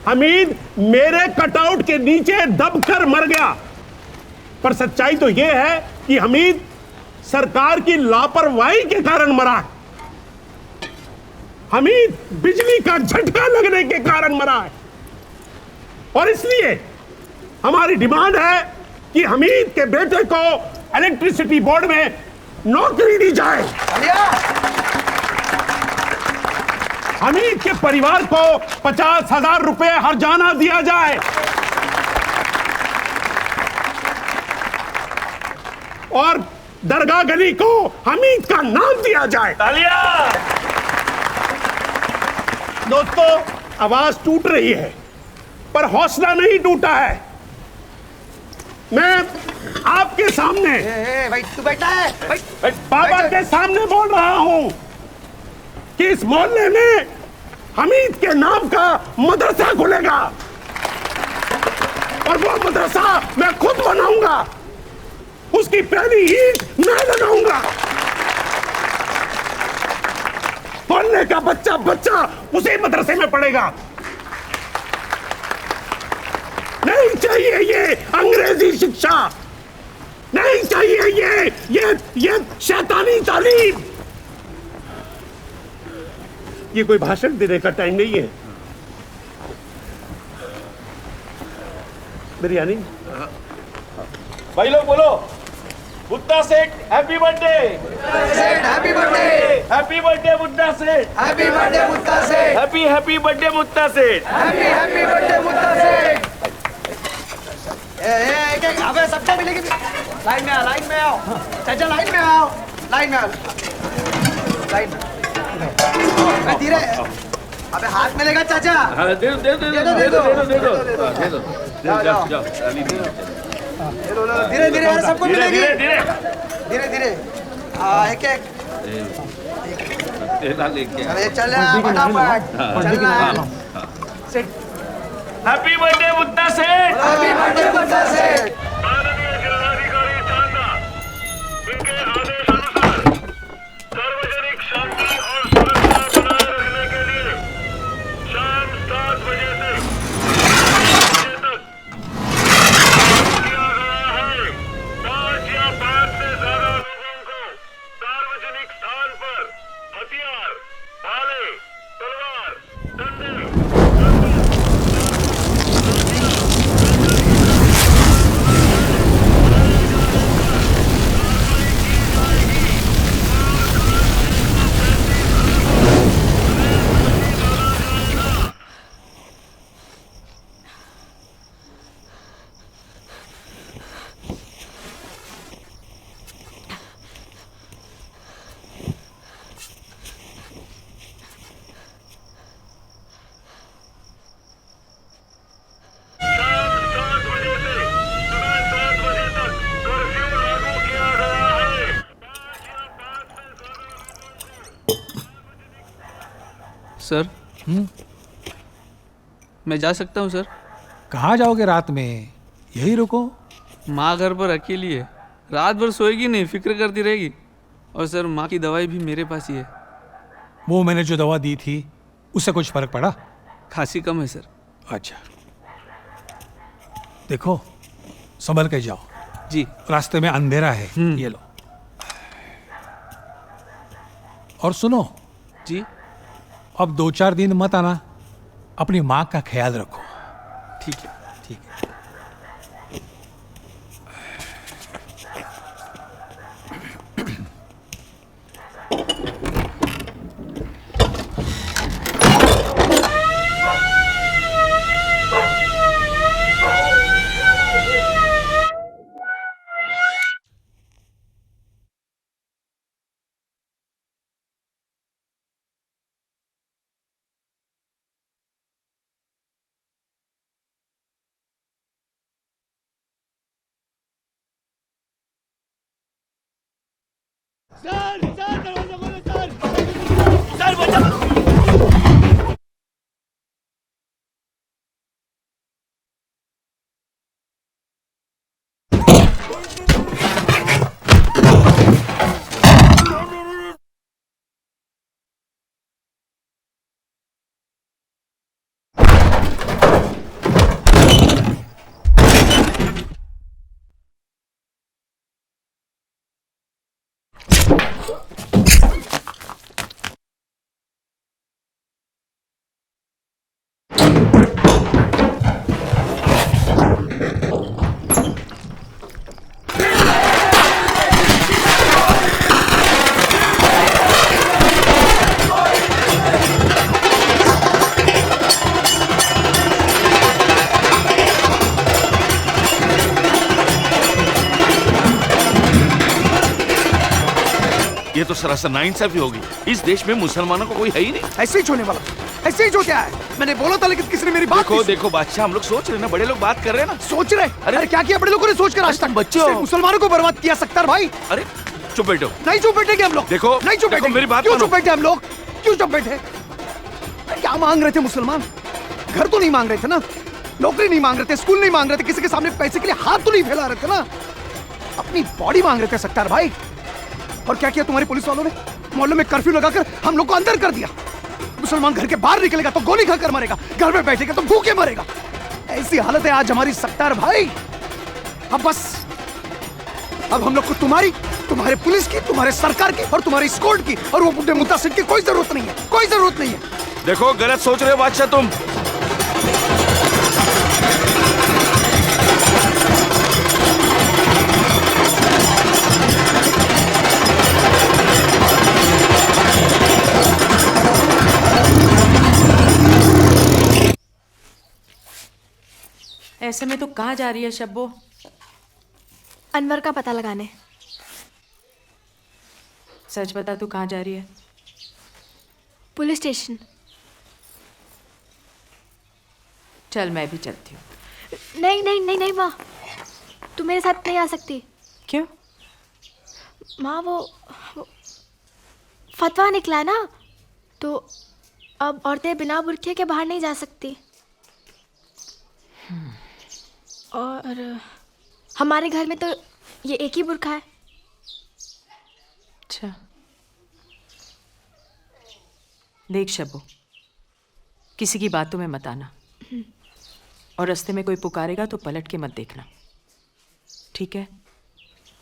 हमीद मेरे कटआउट के नीचे दबकर मर गया। पर सच्चाई तो यह है कि हमीद सरकार की लापरवाही के कारण मरा है। हमीद बिजली का झटका लगने के कारण मरा है और इसलिए हमारी डिमांड है कि हमीद के बेटे को इलेक्ट्रिसिटी बोर्ड में नौकरी दी जाए। हमीद के परिवार को 50,000 रुपए हर्जाना दिया जाए और दरगाह गली को हमीद का नाम दिया जाए। दोस्तों, आवाज टूट रही है पर हौसला नहीं टूटा है। मैं आपके सामने भाई तू बैठा है, बाबा के सामने बोल रहा हूं कि इस मोहल्ले में हमीद के नाम का मदरसा खुलेगा और वो मदरसा मैं खुद बनाऊंगा। उसकी पहली ईंट मैं लगाऊंगा। मोहल्ले का बच्चा उसी मदरसे में पढ़ेगा। नहीं चाहिए ये अंग्रेजी शिक्षा, नहीं चाहिए ये शैतानी तालीम। ये कोई भाषण देने का टाइम नहीं है। बिरयानी भाई लोग बोलो, बुद्धा सेठ happy birthday, happy birthday, happy birthday Buddha सेठ, हैप्पी बर्थडे बुद्धा सेठ, हैप्पी बर्थडे बुद्धा सेठ, हैप्पी बर्थडे बुद्धा सेठ। एक अबे सबसे मिलेगी। लाइन में आओ चाचा, लाइन में आओ। लाइन में धीरे। अबे हाथ में लेगा चाचा। दे दो धीरे धीरे यार, सबको मिलेगी। धीरे धीरे एक अरे चल फटाफट चलना है। हैप्पी बर्थडे बुद्धा सेठ, हैप्पी बर्थडे बुद्धा सेठ। सार्वजनिक शांति और सुरक्षा बनाए रखने के लिए शाम 7 बजे से 9 बजे तक किया गया है। 5 या 5 से ज्यादा लोगों को सार्वजनिक स्थान पर हथियार, भाले, तलवार, डंडे सर मैं जा सकता हूँ सर? कहाँ जाओगे रात में? यही रुको। माँ घर पर अकेली है, रात भर सोएगी नहीं, फिक्र करती रहेगी। और सर माँ की दवाई भी मेरे पास ही है। वो मैंने जो दवा दी थी उससे कुछ फर्क पड़ा? खांसी कम है सर। अच्छा, देखो संभल के जाओ जी। रास्ते में अंधेरा है। ये लो। और सुनो जी, अब 2-4 दिन मत आना, अपनी माँ का ख्याल रखो। ठीक है। ठीक है। सर दरवाजा खोलो सर बचा। ये तो सरासर नाइंसाफी होगी। इस देश में मुसलमानों को कोई है ही नहीं। ऐसे ही छोड़ने वाला, ऐसे ही जो क्या है। मैंने बोला था लेकिन किसी ने मेरी बात देखो देखो बादशाह, हम लोग सोच रहे ना, बड़े लोग बात कर रहे हैं ना। सोच रहे? अरे क्या किया बड़े लोगों ने सोच कर आज तक? बच्चों, मुसलमानों को बर्बाद किया सत्तार भाई। अरे चुप बैठो। नहीं चुप बैठेंगे हम लोग। देखो नहीं चुप बैठेंगे। मेरी बात क्यों मानो। चुप बैठे हम लोग? क्यों चुप बैठे? क्या मांग रहे थे मुसलमान? घर तो नहीं मांग रहे थे ना, नौकरी नहीं मांग रहे थे, स्कूल नहीं मांग रहे थे, किसी के सामने पैसे के लिए हाथ तो नहीं फैला रहे थे ना, अपनी बॉडी मांग रहे थे सत्तार भाई। और क्या किया तुम्हारी पुलिस वालों ने? मोहल्ले में कर्फ्यू लगाकर हम लोग को अंदर कर दिया। मुसलमान घर के बाहर निकलेगा तो गोली खाकर मरेगा, घर में बैठेगा तो भूखे मरेगा। ऐसी हालत है आज हमारी सत्तार भाई। अब बस, अब हम लोग को तुम्हारे पुलिस की, तुम्हारे सरकार की और तुम्हारी स्क्वाड की और वो बुड्ढे मुतासिर की कोई जरूरत नहीं है, कोई जरूरत नहीं है। देखो गलत सोच रहे हो बादशाह तुम। ऐसे में तो कहाँ जा रही है शब्बो? अनवर का पता लगाने। सच बता, तू कहाँ जा रही है? Police station. चल मैं भी चलती हूँ। नहीं नहीं नहीं नहीं माँ, तू मेरे साथ नहीं आ सकती। क्यों? माँ वो फतवा निकला ना, तो अब औरतें बिना बुर्के के बाहर नहीं जा सकती। और हमारे घर में तो ये एक ही बुर्का है। अच्छा देख शब्बो, किसी की बातों में मत आना, और रास्ते में कोई पुकारेगा तो पलट के मत देखना, ठीक है?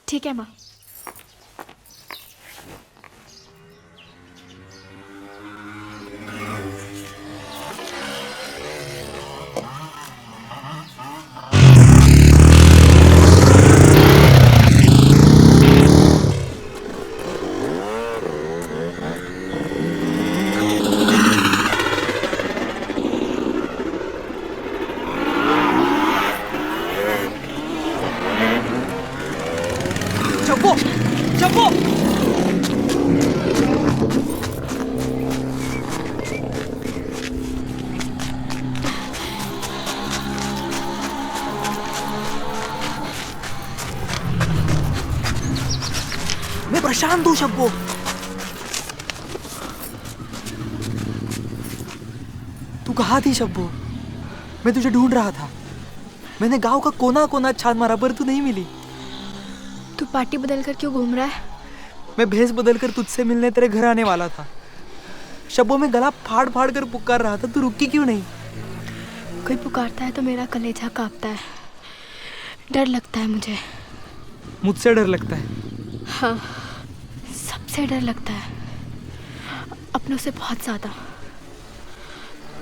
ठीक है माँ। मैं परेशान हूँ शब्बो। कहाँ थी शब्बो? मैं तुझे ढूंढ रहा था। मैंने गांव का कोना कोना छान मारा पर तू नहीं मिली। तू पार्टी बदल कर क्यों घूम रहा है? मैं भेस बदल कर तुझसे मिलने तेरे घर आने वाला था। शब्बो में गला फाड़ फाड़ कर पुकार रहा था, तू रुकी क्यों नहीं? कोई पुकारता है तो मेरा कलेजा कांपता है, डर लगता है मुझे। मुझसे डर लगता है? हाँ, सबसे डर लगता है, अपनों से बहुत ज्यादा।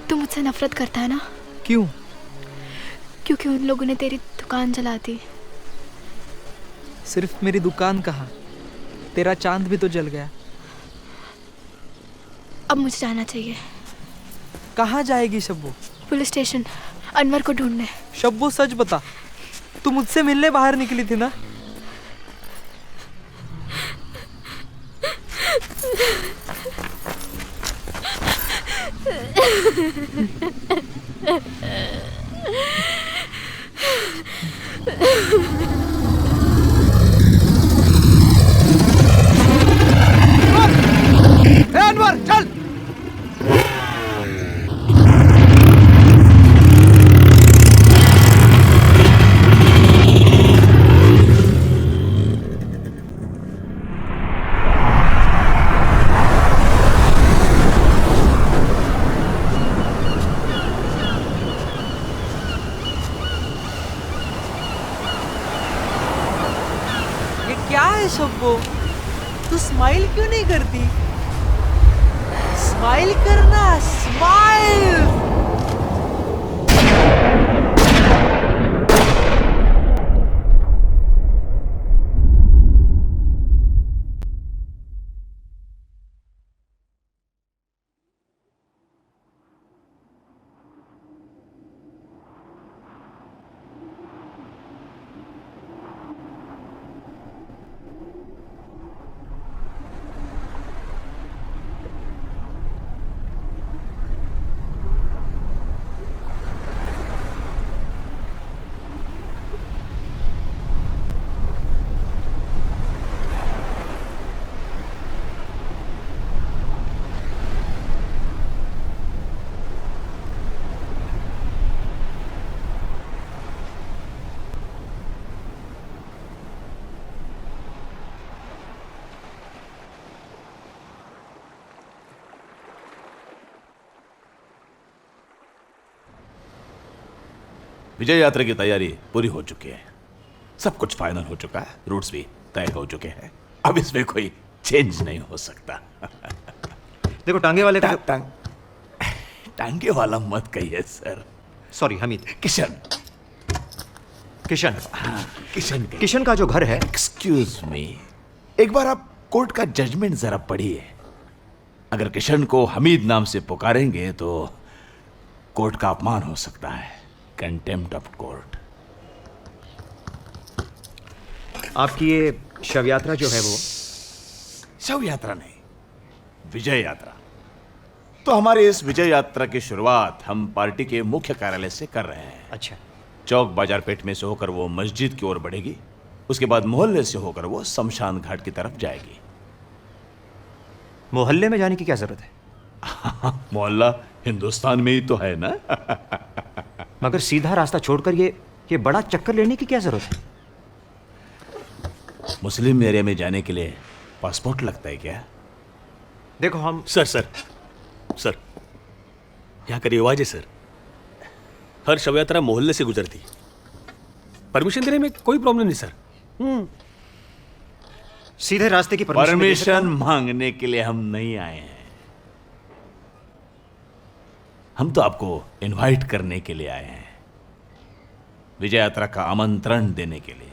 तू मुझसे नफरत करता है ना? क्यों? क्योंकि उन लोगों ने तेरी दुकान जला दी। सिर्फ मेरी दुकान कहाँ, तेरा चांद भी तो जल गया। अब मुझे जाना चाहिए। कहाँ जाएगी शब्बो? पुलिस स्टेशन, अनवर को ढूंढने। शब्बो सच बता, तू मुझसे मिलने बाहर निकली थी ना? अनवर चल। ये क्या है शब्बो? तू स्माइल क्यों नहीं करती? स्माइल करना, स्माइल। विजय यात्रा की तैयारी पूरी हो चुकी है, सब कुछ फाइनल हो चुका है, रूट्स भी तय हो चुके हैं। अब इसमें कोई चेंज नहीं हो सकता। देखो टांगे वाले का टांगे वाला मत कहिए सर। सॉरी हमीद, किशन किशन किशन का जो घर है। एक्सक्यूज मी, एक बार आप कोर्ट का जजमेंट जरा पढ़िए। अगर किशन को हमीद नाम से पुकारेंगे तो कोर्ट का अपमान हो सकता है, कंटेम्प्ट ऑफ कोर्ट। आपकी ये शव यात्रा जो है वो शव यात्रा नहीं, विजय यात्रा। तो हमारी इस विजय यात्रा की शुरुआत हम पार्टी के मुख्य कार्यालय से कर रहे हैं। अच्छा। चौक बाजार पेट में से होकर वो मस्जिद की ओर बढ़ेगी, उसके बाद मोहल्ले से होकर वो शमशान घाट की तरफ जाएगी। मोहल्ले में जाने की क्या जरूरत है? मोहल्ला हिंदुस्तान में ही तो है ना। मगर सीधा रास्ता छोड़कर ये बड़ा चक्कर लेने की क्या जरूरत है? मुस्लिम एरिया में जाने के लिए पासपोर्ट लगता है क्या? देखो हम सर यहाँ का रिवाज है सर, हर शव यात्रा मोहल्ले से गुजरती। परमिशन देने में कोई प्रॉब्लम नहीं सर। सीधे रास्ते की परमिशन मांगने के लिए हम नहीं आए हैं, हम तो आपको इनवाइट करने के लिए आए हैं, विजय यात्रा का आमंत्रण देने के लिए।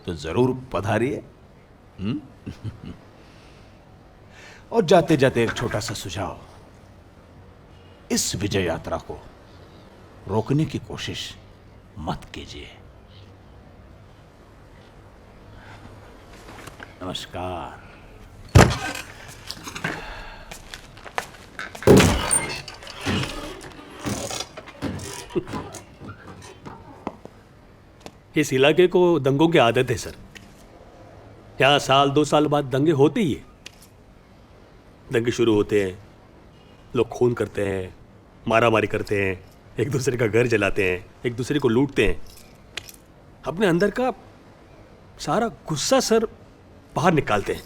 तो जरूर पधारिए। और जाते जाते एक छोटा सा सुझाव, इस विजय यात्रा को रोकने की कोशिश मत कीजिए। नमस्कार। इस इलाके को दंगों की आदत है सर। यहाँ साल 2 साल बाद दंगे होते ही है। दंगे शुरू होते हैं, लोग खून करते हैं, मारामारी करते हैं, एक दूसरे का घर जलाते हैं, एक दूसरे को लूटते हैं। अपने अंदर का सारा गुस्सा सर बाहर निकालते हैं।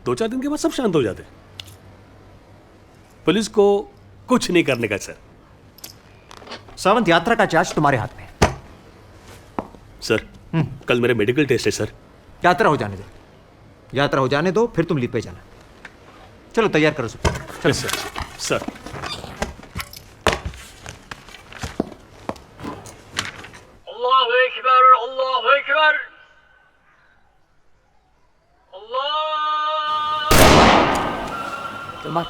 2-4 दिन के बाद सब शांत हो जाते हैं। पुलिस को कुछ नहीं करने का सर। सावंत, यात्रा का चार्ज तुम्हारे हाथ में है। सर कल मेरे मेडिकल टेस्ट है सर। यात्रा हो जाने दो, यात्रा हो जाने दो, फिर तुम लीव पे जाना। चलो तैयार करो सब। चलो सर। सर अल्लाहु अकबर, अल्लाहु अकबर, चल मार।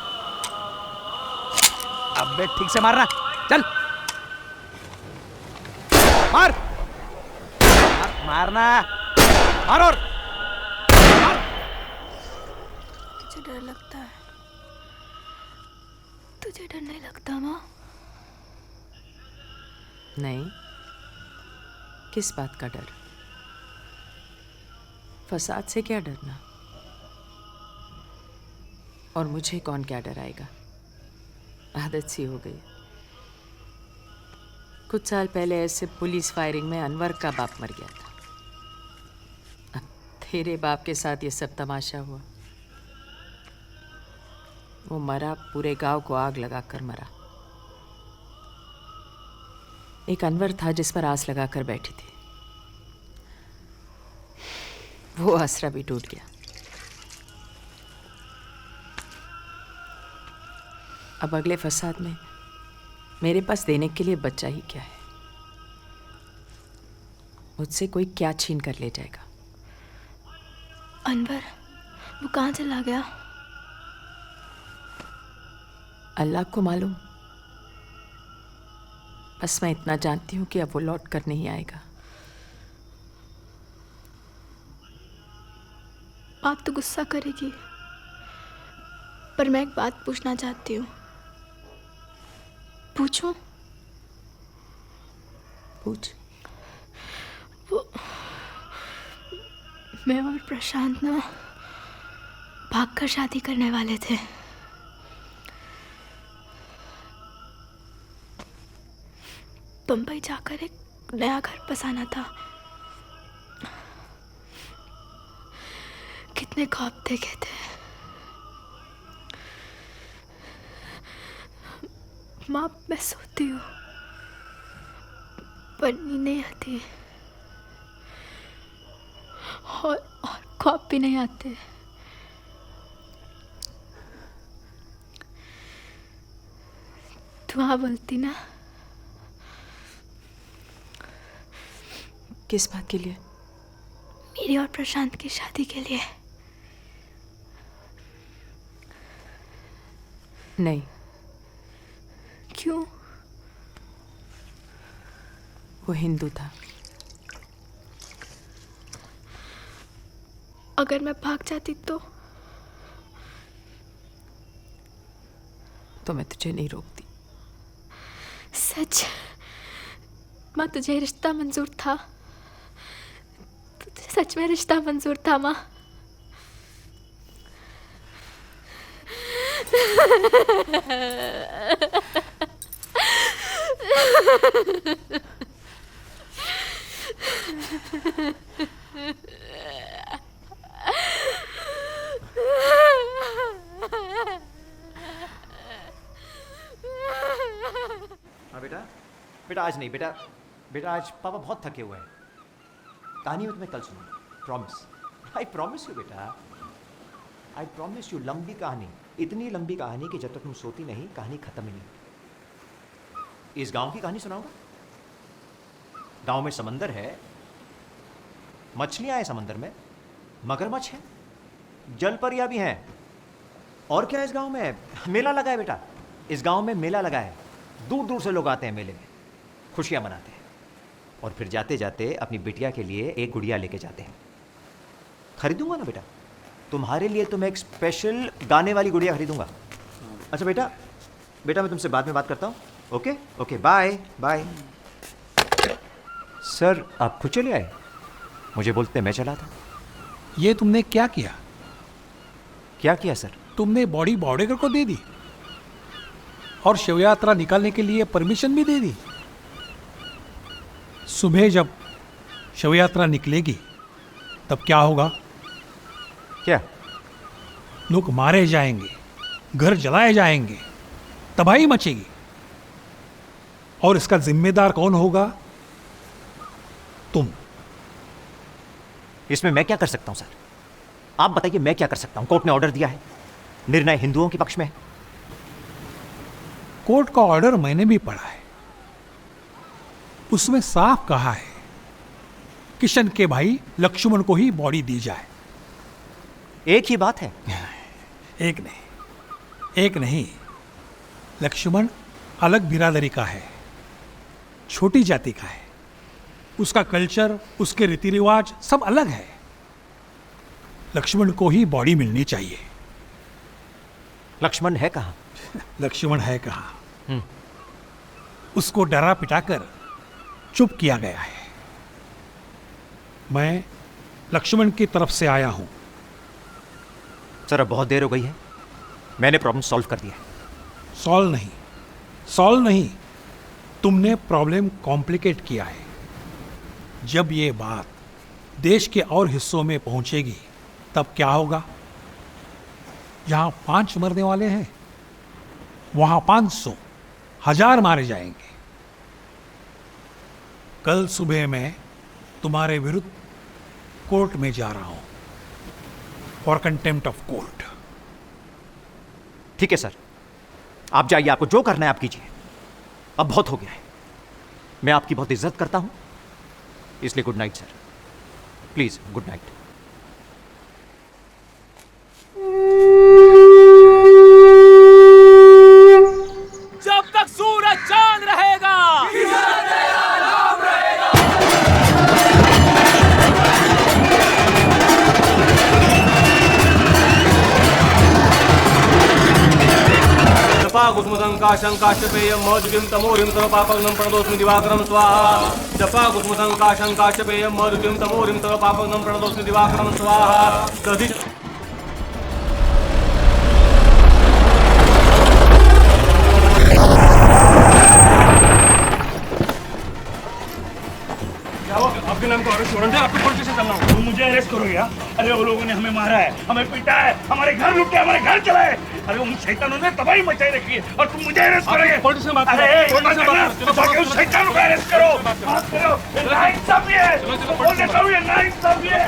अबे ठीक से मारना, चल मार, मारना, मार और मुझे डर लगता है। तुझे डर नहीं लगता माँ? नहीं, किस बात का डर? फसाद से क्या डरना? और मुझे कौन क्या डराएगा? आदत सी हो गई। कुछ साल पहले ऐसे पुलिस फायरिंग में अनवर का बाप मर गया था। अब तेरे बाप के साथ ये सब तमाशा हुआ। वो मरा, पूरे गांव को आग लगाकर मरा। एक अनवर था जिस पर आस लगाकर बैठी थी, वो आसरा भी टूट गया। अब अगले फसाद में मेरे पास देने के लिए बच्चा ही क्या है? मुझसे कोई क्या छीन कर ले जाएगा? अनवर वो कहाँ चला गया? अल्लाह को मालूम। बस मैं इतना जानती हूँ कि अब वो लौट कर नहीं आएगा। आप तो गुस्सा करेगी, पर मैं एक बात पूछना चाहती हूँ। पूछूं? पूछ। वो मैं और प्रशांत ना भागकर शादी करने वाले थे। बम्बई जाकर एक नया घर बसाना था। कितने ख्वाब देखे थे। माँ, मैं सोती हूँ पर नींद नहीं आती और ख्वाब भी नहीं आते। तू हाँ बोलती ना? किस बात के लिए? मेरी और प्रशांत की शादी के लिए। नहीं। क्यों? वो हिंदू था। अगर मैं भाग जाती तो मैं तुझे नहीं रोकती। सच? माँ, तुझे रिश्ता मंजूर था? तुझे सच में रिश्ता मंजूर था माँ? हाँ बेटा, बेटा आज नहीं, बेटा बेटा आज पापा बहुत थके हुए हैं। कहानी में तुम्हें कल सुनूंगा, प्रॉमिस। आई प्रॉमिस यू बेटा, आई प्रॉमिस यू। लंबी कहानी, इतनी लंबी कहानी कि जब तक तुम सोती नहीं कहानी खत्म ही नहीं। इस गांव की कहानी सुनाऊंगा। गांव में समंदर है, मछलियां हैं समंदर में, मगरमच्छ है, जलपरियां भी हैं। और क्या है इस गांव में? मेला लगा है बेटा। इस गांव में मेला लगा है। दूर दूर से लोग आते हैं मेले में, खुशियां मनाते हैं और फिर जाते जाते अपनी बिटिया के लिए एक गुड़िया लेके जाते हैं। खरीदूंगा ना बेटा, तुम्हारे लिए तो मैं एक स्पेशल गाने वाली गुड़िया खरीदूंगा। अच्छा बेटा, बेटा मैं तुमसे बाद में बात करता हूँ। Okay okay, bye bye. Sir आप खुद चले आए? मुझे बोलते मैं चला था। ये तुमने क्या किया? क्या किया सर? तुमने बॉडी बॉर्डर को दे दी। और शव यात्रा निकालने के लिए परमिशन भी दे दी। सुबह जब शव यात्रा निकलेगी तब क्या होगा? क्या? लोग मारे जाएंगे, घर जलाए जाएंगे, तबाही मचेगी। और इसका जिम्मेदार कौन होगा? तुम। इसमें मैं क्या कर सकता हूं सर? आप बताइए मैं क्या कर सकता हूं? कोर्ट ने ऑर्डर दिया है, निर्णय हिंदुओं के पक्ष में है। कोर्ट का ऑर्डर मैंने भी पढ़ा है। उसमें साफ कहा है किशन के भाई लक्ष्मण को ही बॉडी दी जाए। एक ही बात है। एक नहीं। लक्ष्मण अलग बिरादरी का है, छोटी जाति का है। उसका कल्चर, उसके रीति रिवाज सब अलग है। लक्ष्मण को ही बॉडी मिलनी चाहिए। लक्ष्मण है कहाँ? लक्ष्मण है कहाँ? उसको डरा पिटाकर चुप किया गया है। मैं लक्ष्मण की तरफ से आया हूं। सर अब बहुत देर हो गई है, मैंने प्रॉब्लम सॉल्व कर दिया है। सॉल्व नहीं, तुमने प्रॉब्लम कॉम्प्लिकेट किया है। जब ये बात देश के और हिस्सों में पहुंचेगी तब क्या होगा? जहां 5 मरने वाले हैं वहां 500, 1000 मारे जाएंगे। कल सुबह मैं तुम्हारे विरुद्ध कोर्ट में जा रहा हूं फॉर कंटेम्प्ट ऑफ कोर्ट। ठीक है सर, आप जाइए, आपको जो करना है आप कीजिए। अब बहुत हो गया है। मैं आपकी बहुत इज्जत करता हूं, इसलिए good night sir. Please good night. जब तक सूरज चांद रहेगा, कुसुमसंकाशंकाशपेयं मधुकिं तमोरिं तव पापग्नं प्रणतोऽस्मि दिवाकरं स्वाहा। जपा कुसुमसंकाशंकाशपेयं मधुकिं तमोरिं तव पापग्नं प्रणतोऽस्मि दिवाकरं स्वाहा। दधि आपके नाम का अरेस्ट वारंट है, आपको पुलिस स्टेशन चलना होगा। मुझे अरेस्ट करो यार। अरे वो लोगों ने हमें मारा है, हमें पीटा है, हमारे घर लूटे, हमारे घर चलाए। अरे उन शैतानों ने तबाही मचाई रखी है और तुम मुझे अरेस्ट करोगे? पुलिस से बात करो। अरे जाके उस शैतानों को अरेस्ट करो, बात करो। नाइंसाफी है, बोल देता हूँ ये नाइंसाफी है।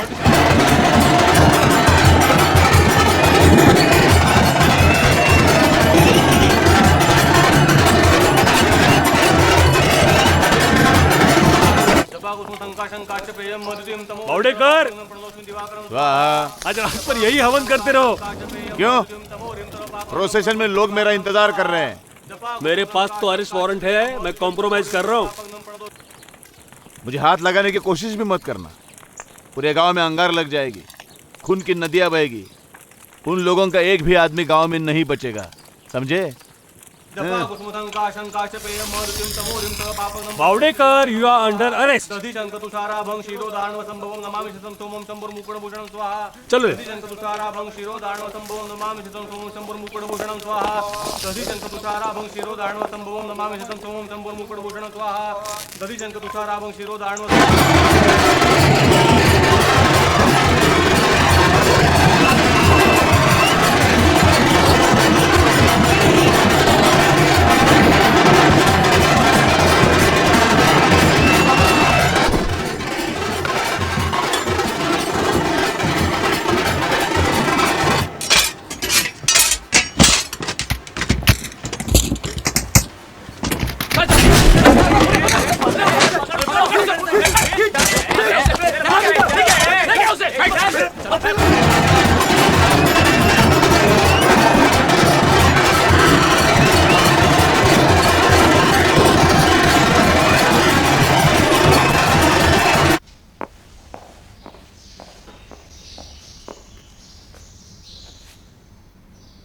बावड़ेकर, वाह, आज रात पर यही हवन करते रहो। क्यों? प्रोसेशन में लोग मेरा इंतजार कर रहे हैं। मेरे पास तो अरेस्ट वारंट है, मैं कॉम्प्रोमाइज कर रहा हूँ। मुझे हाथ लगाने की कोशिश भी मत करना। पूरे गांव में अंगार लग जाएगी, खून की नदियां बहेगी। उन लोगों का एक भी आदमी गांव में नहीं बचेगा, समझे? बावड़ेकर, यू आर अंडर अरेस्ट। चलो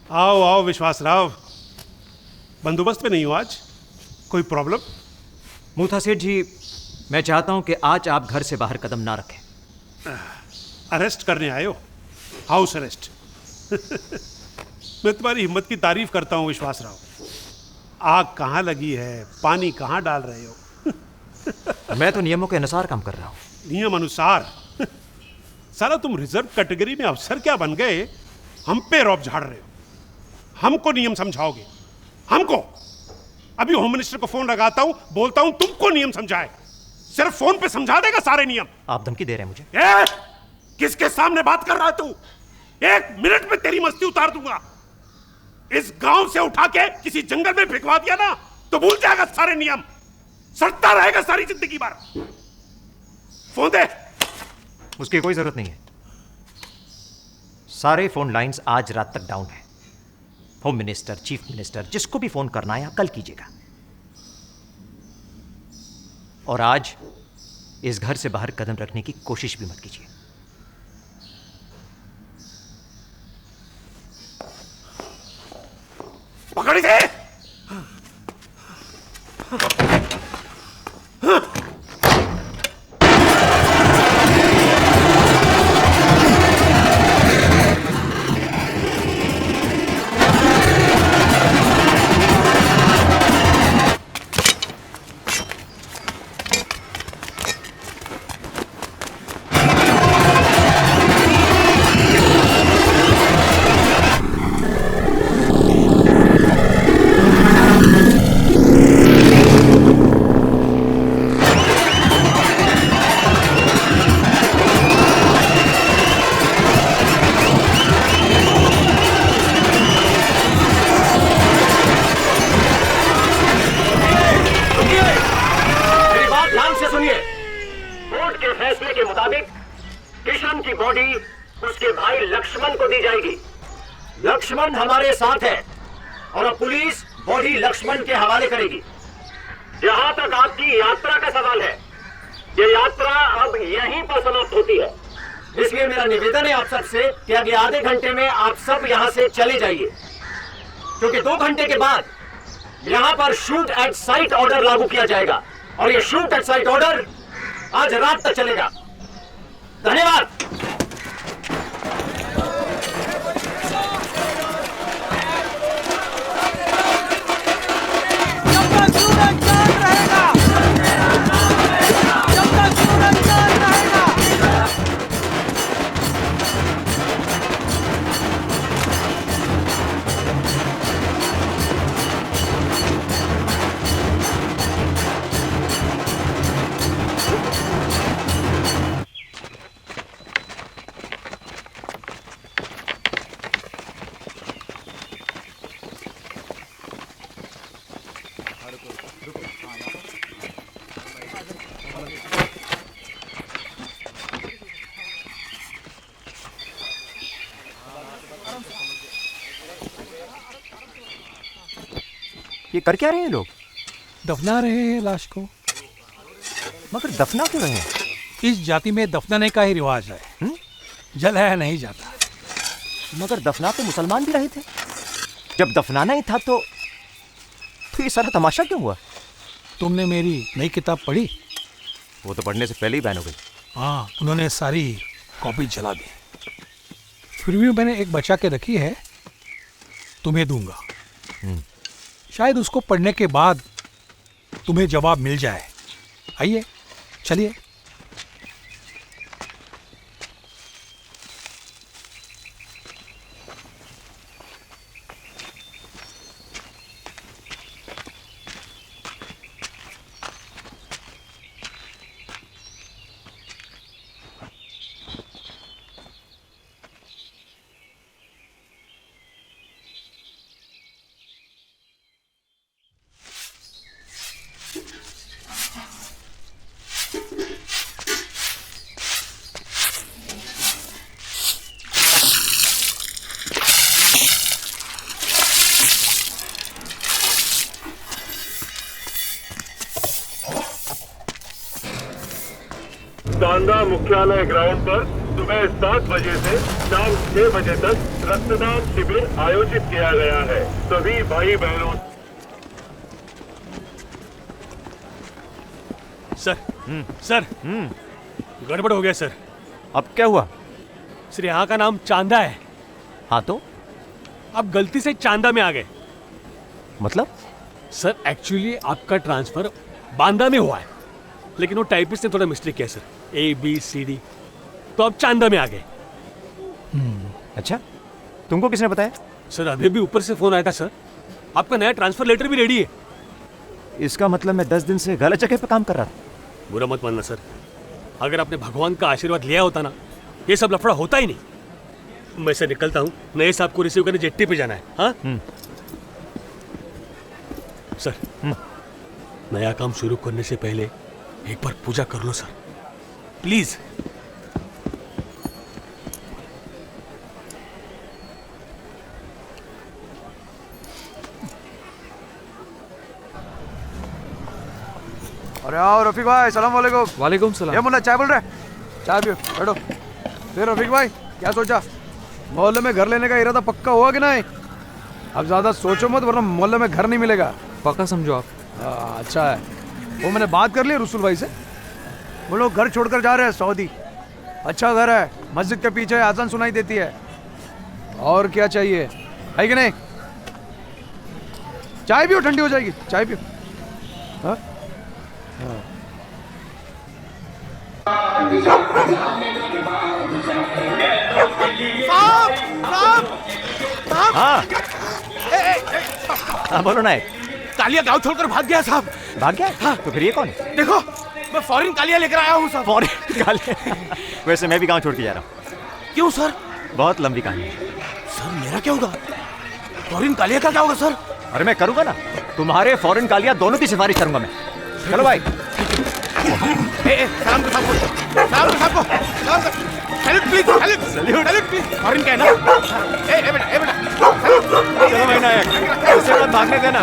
आओ आओ विश्वासराव, बंदोबस्त पे नहीं हो आज? कोई प्रॉब्लम? मूथा सेठ जी, मैं चाहता हूं कि आज आप घर से बाहर कदम ना रखें। अरेस्ट करने आए हो? House arrest? मैं तुम्हारी हिम्मत की तारीफ करता हूं विश्वासराव। आग कहाँ लगी है, पानी कहाँ डाल रहे हो? मैं तो नियमों के अनुसार काम कर रहा हूँ। नियम अनुसार? साला तुम रिजर्व कैटेगरी में अफसर क्या बन गए, हम पे रौब झाड़ रहे हो। हमको नियम समझाओगे? हमको? अभी होम मिनिस्टर को फोन लगाता हूं, बोलता हूं तुमको नियम समझाए। सिर्फ फोन पे समझा देगा सारे नियम? आप धमकी दे रहे हैं मुझे? किसके सामने बात कर रहा है तू? 1 मिनट में तेरी मस्ती उतार दूंगा। इस गांव से उठा के किसी जंगल में भिजवा दिया ना तो भूल जाएगा सारे नियम, सड़ता रहेगा सारी जिंदगी भर। फोन दे। उसकी कोई जरूरत नहीं है। सारे फोन लाइंस आज रात तक डाउन है। होम मिनिस्टर, चीफ मिनिस्टर, जिसको भी फोन करना है आप कल कीजिएगा। और आज इस घर से बाहर कदम रखने की कोशिश भी मत कीजिए। पकड़ी थे। लक्ष्मण हमारे साथ है और अब पुलिस बॉडी लक्ष्मण के हवाले करेगी। जहां तक आपकी यात्रा का सवाल है, ये यात्रा अब यहीं पर समाप्त होती है। इसलिए मेरा निवेदन है आप सबसे कि अगले आधे घंटे में आप सब यहां से चले जाइए, क्योंकि 2 घंटे के बाद यहां पर शूट एट साइट ऑर्डर लागू किया जाएगा और ये शूट एट साइट ऑर्डर आज रात तक चलेगा। धन्यवाद। ये कर क्या रहे हैं लोग? दफना रहे हैं लाश को। मगर दफना क्यों रहे हैं? इस जाति में दफनाने का ही रिवाज है। जलाया नहीं जाता। मगर दफनाते मुसलमान भी रहे थे। जब दफनाना ही था तो ये सारा तमाशा क्यों हुआ? तुमने मेरी नई किताब पढ़ी? वो तो पढ़ने से पहले ही बैन हो गई। हाँ, उन्होंने सारी कॉपी जला दी। फिर भी मैंने एक बचा के रखी है, तुम्हें दूंगा। शायद उसको पढ़ने के बाद तुम्हें जवाब मिल जाए। आइए, चलिए। तांडा मुख्यालय ग्राउंड पर सुबह 7 बजे से शाम 6 बजे तक रक्तदान शिविर आयोजित किया गया है। सभी भाई बहनों। सर, गड़बड़ हो गया सर। अब क्या हुआ? सर, यहाँ का नाम चांदा है। हाँ तो? अब गलती से चांदा में आ गए। मतलब? सर एक्चुअली आपका ट्रांसफर बांदा में हुआ है, लेकिन वो टाइपिस्ट ने थोड़ा मिस्टेक किया सर, ABCD, तो अब चांदा में आ गए। अच्छा, तुमको किसने बताया? सर अभी भी ऊपर से फोन आया था सर, आपका नया ट्रांसफर लेटर भी रेडी है। इसका मतलब मैं 10 दिन से गलत जगह पे काम कर रहा था। बुरा मत मानना सर, अगर आपने भगवान का आशीर्वाद लिया होता ना, ये सब लफड़ा होता ही नहीं। मैं से निकलता हूँ, नए साहब को रिसीव करने जेट्टी पे जाना है। हाँ सर, नया काम शुरू करने से पहले एक बार पूजा कर लो सर, प्लीज। अरे आओ रफीक भाई, सलाम वालेकुम। वालेकुम सलाम। ये मुन्ना चाय बोल रहे? चाय पियो, बैठो। फिर रफीक भाई क्या सोचा, मोहल्ले में घर लेने का इरादा पक्का हुआ कि नहीं? अब ज्यादा सोचो मत, वरना मोहल्ले में घर नहीं मिलेगा। पक्का समझो आप। अच्छा है, वो मैंने बात कर ली रसूल भाई से, वो लोग घर छोड़कर जा रहे हैं सऊदी। अच्छा घर है, मस्जिद के पीछे आजान सुनाई देती है, और क्या चाहिए, है कि नहीं? चाय पियो, ठंडी हो जाएगी, चाय पियो। हाँ हाँ बोलो नायक। कालिया गांव छोड़कर भाग गया साहब। भाग गया? हाँ। तो फिर ये कौन है? देखो, मैं फॉरेन कालिया लेकर आया हूँ साहब। फॉरेन कालिया? वैसे मैं भी गांव छोड़ के जा रहा हूँ। क्यों सर? बहुत लंबी कहानी है। सर मेरा क्या होगा? फॉरेन कालिया का क्या होगा सर? अरे मैं करूंगा ना, तुम्हारे फॉरेन कालिया दोनों की सिफारिश करूंगा मैं। चलो भाई। सलाम को साहब को, सलाम को साहब को, सलाम को। Salute please, salute, salute please. Foreign का है ना? बेटा, चलो भाई नायक, इससे मत भागने देना।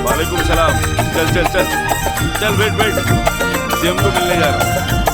वालेकुम सलाम। चल चल चल चल, वेट सीएम को मिलने जा रहा हूँ।